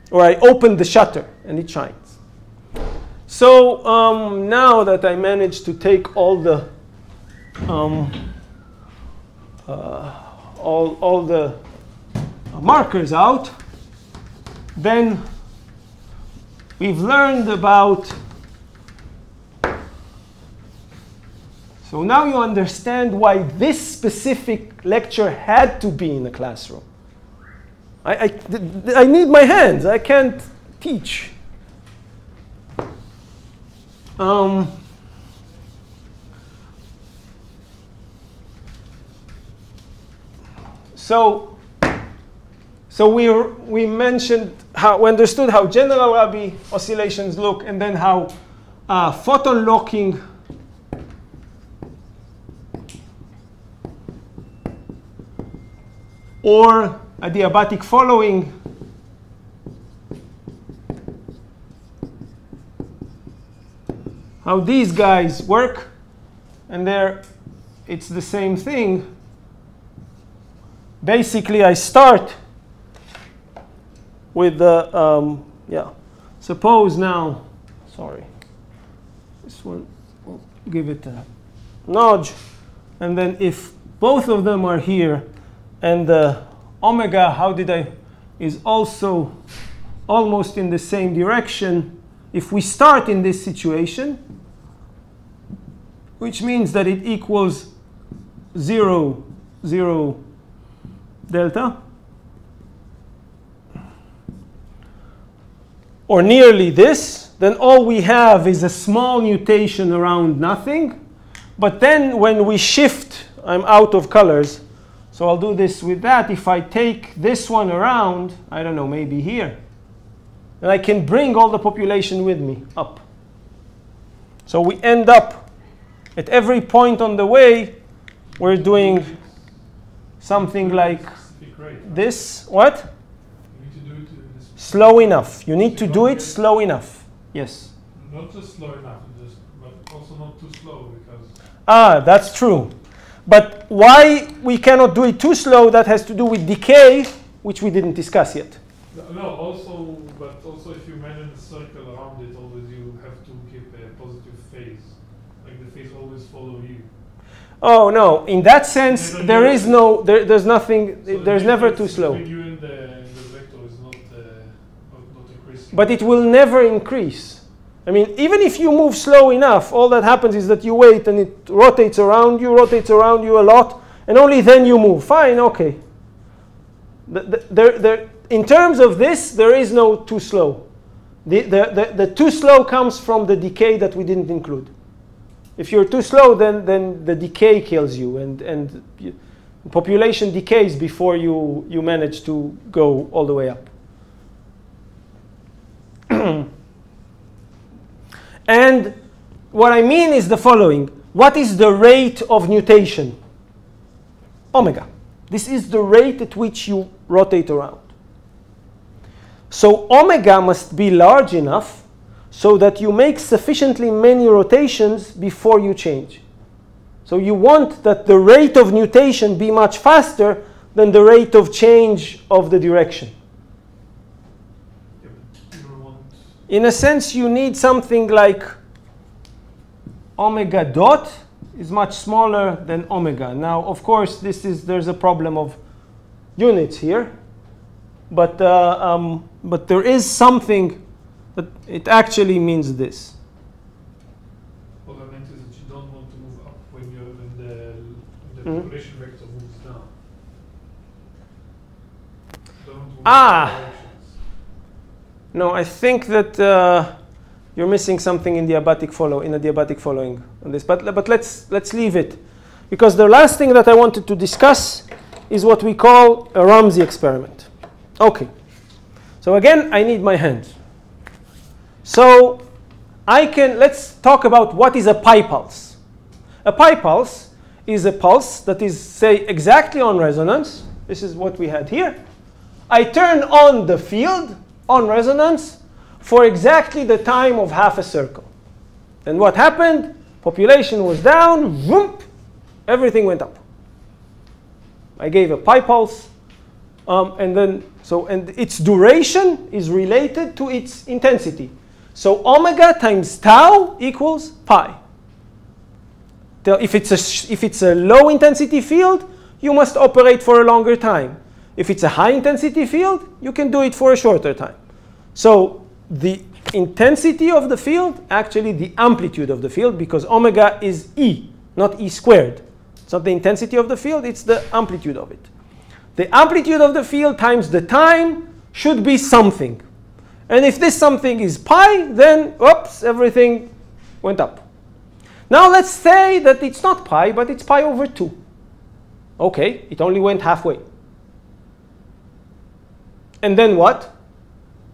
Or I open the shutter and it shines. So now that I managed to take all the all the markers out, then we've learned about. So now you understand why this specific lecture had to be in the classroom. I need my hands. I can't teach. So we mentioned how we understood how general Rabi oscillations look, and then how photon locking or adiabatic following how these guys work, and there it's the same thing. Basically, I start with the suppose now, sorry, this one, we'll give it a nudge, and then if both of them are here, and the omega, is also almost in the same direction. If we start in this situation, which means that it equals 0, 0 delta, or nearly this, then all we have is a small nutation around nothing. But then when we shift, I'm out of colors, so I'll do this with that. If I take this one around, I don't know, maybe here, then I can bring all the population with me up. So we end up at every point on the way, we're doing something like this. What? You need to do it slow enough. You need to do it slow enough. Yes. Not just slow enough, but also not too slow, because. That's true. But why we cannot do it too slow, that has to do with decay, which we didn't discuss yet. No, but also if you imagine a circle around it, always you have to keep a positive phase. Like the phase always follow you. Oh no, in that sense, there is no, there's nothing, so there's never too slow. You and the vector is not increasing. But it will never increase. I mean, even if you move slow enough, all that happens is that you wait and it rotates around you a lot, and only then you move. Fine, okay. In terms of this, there is no too slow. The too slow comes from the decay that we didn't include. If you're too slow, then the decay kills you, and population decays before you manage to go all the way up. And what I mean is the following. What is the rate of nutation? Omega. This is the rate at which you rotate around. So omega must be large enough so that you make sufficiently many rotations before you change. So you want that the rate of nutation be much faster than the rate of change of the direction. In a sense, you need something like omega dot is much smaller than omega. Now, of course, there's a problem of units here, but there is something that it actually means this. What I meant is that you don't want to move up when the population vector moves down. You don't want to move directions. No, I think that you're missing something in the adiabatic following on this. But let's leave it, because the last thing that I wanted to discuss is what we call a Ramsey experiment. Okay. So again, I need my hands. So let's talk about what is a pi pulse. A pi pulse is a pulse that is, say, exactly on resonance. This is what we had here. I turn on the field, on resonance for exactly the time of half a circle. And what happened? Population was down, whoop, everything went up. I gave a pi pulse, and its duration is related to its intensity. So omega times tau equals pi. If it's a low intensity field, you must operate for a longer time. If it's a high intensity field, you can do it for a shorter time. So the intensity of the field, actually the amplitude of the field, because omega is E, not E squared. It's not the intensity of the field, it's the amplitude of it. The amplitude of the field times the time should be something. And if this something is pi, then, oops, everything went up. Now let's say that it's not pi, but it's pi over 2. Okay, it only went halfway. And then what?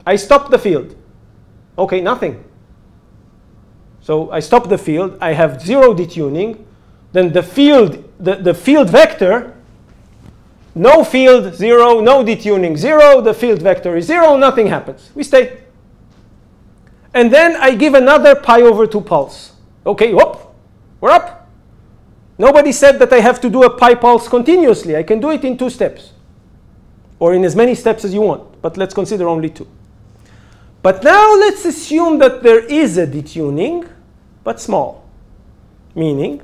I stopped the field. Okay, nothing. So I stop the field. I have 0 detuning. Then the field vector, no field, 0, no detuning, 0. The field vector is 0. Nothing happens. We stay. And then I give another pi over 2 pulse. Okay, whoop, we're up. Nobody said that I have to do a pi pulse continuously. I can do it in 2 steps. Or in as many steps as you want. But let's consider only 2. But now let's assume that there is a detuning, but small. Meaning,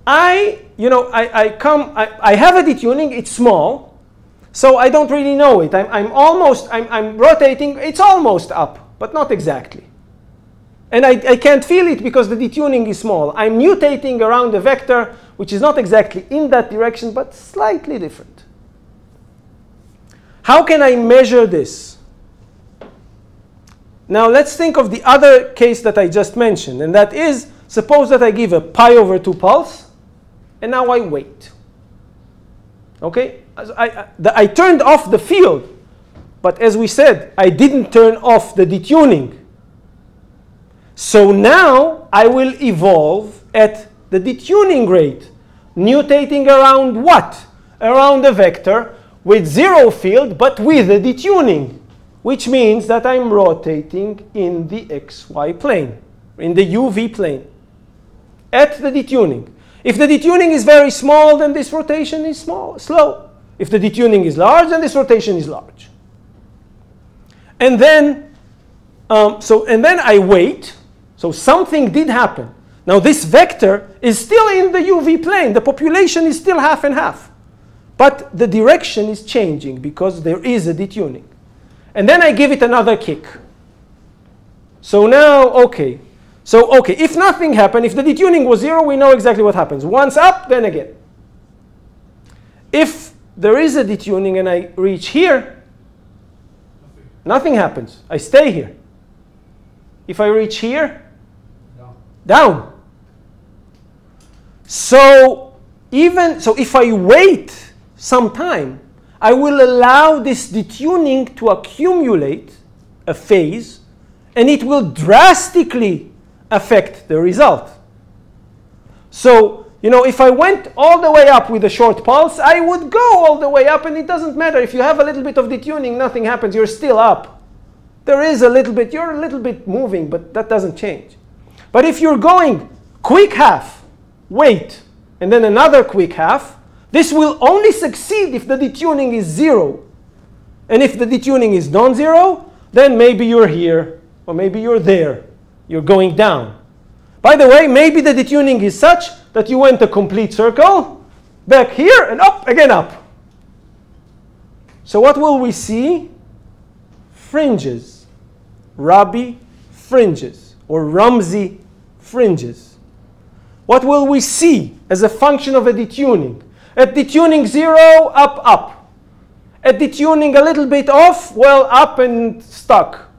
I have a detuning, it's small, so I don't really know it. I'm rotating, it's almost up, but not exactly. And I can't feel it because the detuning is small. I'm mutating around a vector, which is not exactly in that direction, but slightly different. How can I measure this? Now let's think of the other case that I just mentioned, and that is, suppose that I give a pi over 2 pulse, and now I wait. Okay? I turned off the field, but as we said, I didn't turn off the detuning. So now I will evolve at the detuning rate, mutating around what? Around a vector with 0 field, but with a detuning, which means that I'm rotating in the xy plane, in the UV plane, at the detuning. If the detuning is very small, then this rotation is slow. If the detuning is large, then this rotation is large. And then, I wait. So something did happen. Now this vector is still in the UV plane. The population is still half and half. But the direction is changing because there is a detuning. And then I give it another kick. So now, okay. So, okay, if nothing happened, if the detuning was 0, we know exactly what happens. Once up, then again. If there is a detuning and I reach here, nothing happens. I stay here. If I reach here, down. So if I wait some time, I will allow this detuning to accumulate a phase, and it will drastically affect the result. So, if I went all the way up with a short pulse, I would go all the way up, and it doesn't matter. If you have a little bit of detuning, nothing happens. You're still up. There is a little bit, you're a little bit moving, but that doesn't change. But if you're going quick half, wait, and then another quick half, this will only succeed if the detuning is 0. And if the detuning is non-zero, then maybe you're here, or maybe you're there. You're going down. By the way, maybe the detuning is such that you went a complete circle, back here, and up, again up. So what will we see? Fringes. Rabi fringes, or Ramsey fringes. What will we see as a function of a detuning? At detuning 0, up, up. At detuning a little bit off, well, up and stuck.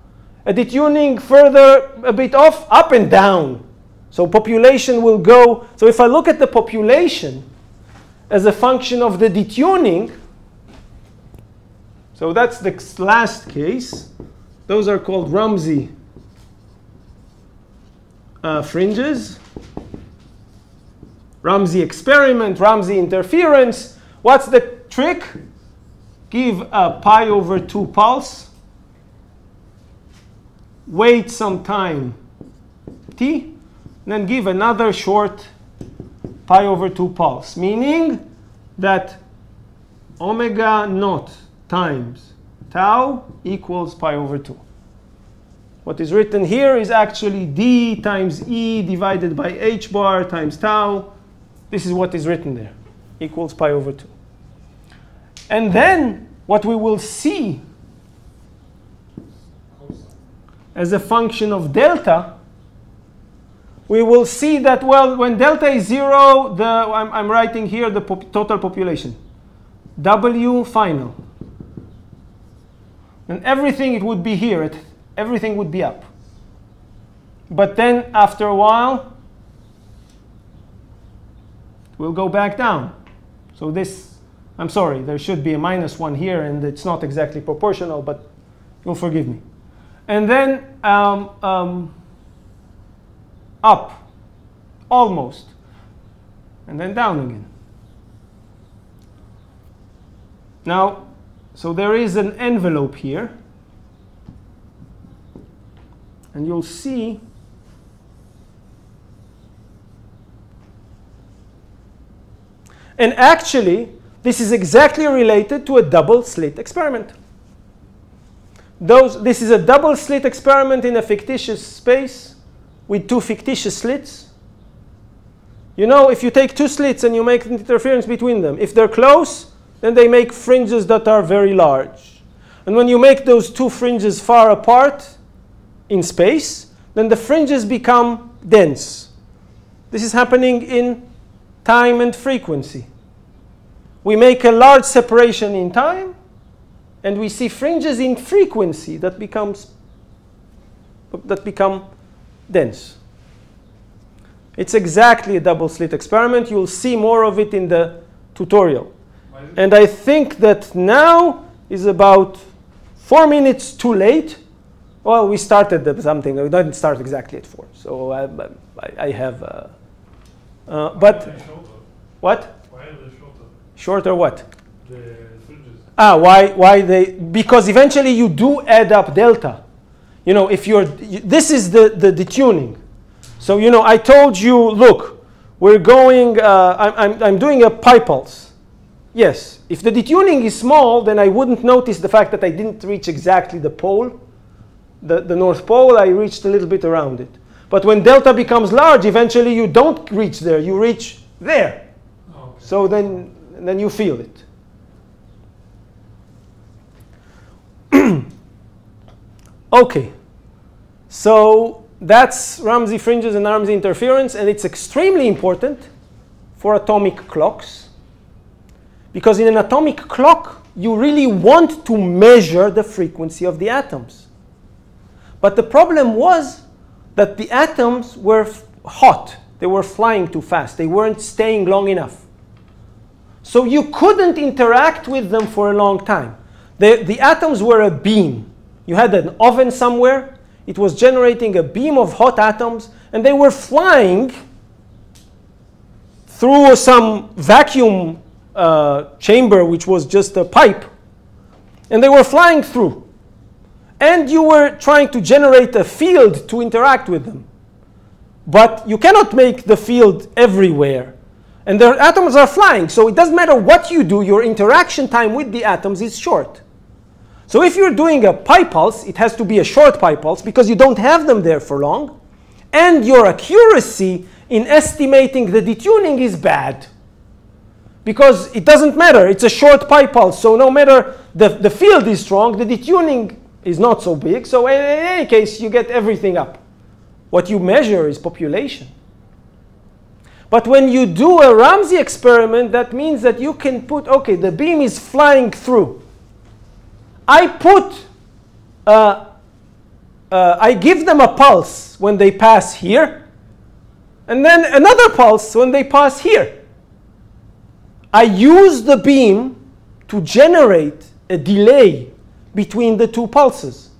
At detuning further a bit off, up and down. So population will go. So if I look at the population as a function of the detuning, so that's the last case. Those are called Ramsey fringes. Ramsey experiment, Ramsey interference. What's the trick? Give a pi over 2 pulse wait some time t, and then give another short pi over 2 pulse, meaning that omega naught times tau equals pi over 2. What is written here is actually d times e divided by h bar times tau. This is what is written there, equals pi over 2. And then what we will see as a function of delta, we will see that, well, when delta is 0, I'm writing here the total population, W final. And everything, it would be here. Everything would be up. But then after a while, it will go back down. So this, I'm sorry, there should be a -1 here, and it's not exactly proportional, but you'll forgive me. And then up, almost, and then down again. Now, so there is an envelope here, and you'll see and actually this is exactly related to a double slit experiment. This is a double slit experiment in a fictitious space with 2 fictitious slits. You know, if you take 2 slits and you make an interference between them, if they're close, then they make fringes that are very large. And when you make those 2 fringes far apart in space, then the fringes become dense. This is happening in time and frequency. We make a large separation in time, and we see fringes in frequency that become dense. It's exactly a double slit experiment. You'll see more of it in the tutorial. And I think that now is about 4 minutes too late. Well, we started something. We didn't start exactly at 4. So I have. But what? Why are they shorter? Shorter what? The fringes. Why they? Because eventually you do add up delta. You know, if this is the detuning. So you know, I told you, look, we're going. I'm doing a pi pulse. Yes, if the detuning is small, then I wouldn't notice the fact that I didn't reach exactly the pole, the North Pole. I reached a little bit around it. But when delta becomes large, eventually you don't reach there. You reach there. Oh, okay. So then you feel it. Okay. So that's Ramsey fringes and Ramsey interference, and it's extremely important for atomic clocks. Because in an atomic clock, you really want to measure the frequency of the atoms. But the problem was that the atoms were hot. They were flying too fast. They weren't staying long enough. So you couldn't interact with them for a long time. The atoms were a beam. You had an oven somewhere. It was generating a beam of hot atoms, and they were flying through some vacuum chamber, which was just a pipe, and they were flying through. And you were trying to generate a field to interact with them. But you cannot make the field everywhere. And the atoms are flying, so it doesn't matter what you do, your interaction time with the atoms is short. So if you're doing a pi pulse, it has to be a short pi pulse because you don't have them there for long. And your accuracy in estimating the detuning is bad. Because it doesn't matter, it's a short pi pulse, so no matter the field is strong, the detuning is not so big, so in any case you get everything up. What you measure is population. But when you do a Ramsey experiment, that means that you can put, okay, the beam is flying through. I give them a pulse when they pass here, and then another pulse when they pass here. I use the beam to generate a delay between the 2 pulses.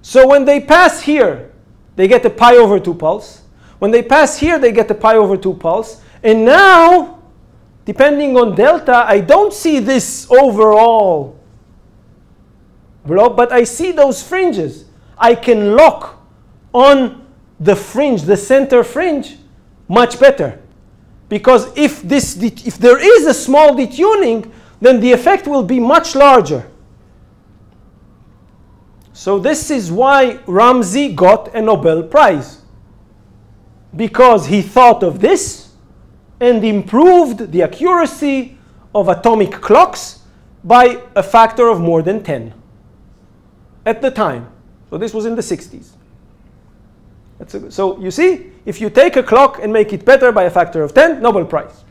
So when they pass here, they get a pi over 2 pulse. When they pass here, they get a pi over 2 pulse. And now, depending on delta, I don't see this overall blob, but I see those fringes. I can lock on the fringe, the center fringe, much better. Because if there is a small detuning, then the effect will be much larger. So this is why Ramsey got a Nobel Prize. Because he thought of this and improved the accuracy of atomic clocks by a factor of more than 10 at the time. So this was in the 60s. So you see, if you take a clock and make it better by a factor of 10, Nobel Prize.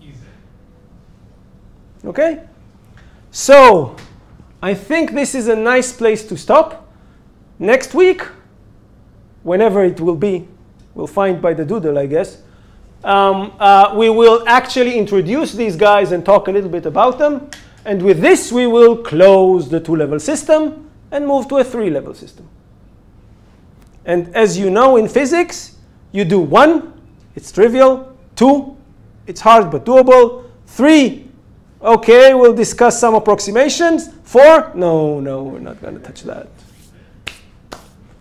Easy. Okay? So I think this is a nice place to stop. Next week, whenever it will be, we'll find by the doodle, I guess, we will actually introduce these guys and talk a little bit about them. And with this, we will close the 2-level system and move to a 3-level system. And as you know in physics, you do 1, it's trivial. 2, it's hard but doable. 3, okay, we'll discuss some approximations. 4, no, we're not going to touch that.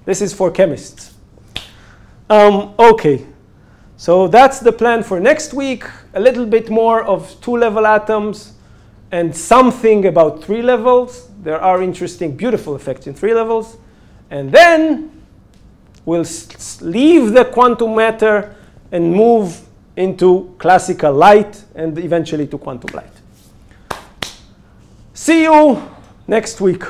This is for chemists. Okay, so that's the plan for next week. A little bit more of 2-level atoms and something about 3 levels. There are interesting, beautiful effects in 3 levels. And then we'll leave the quantum matter and move into classical light and eventually to quantum light. See you next week.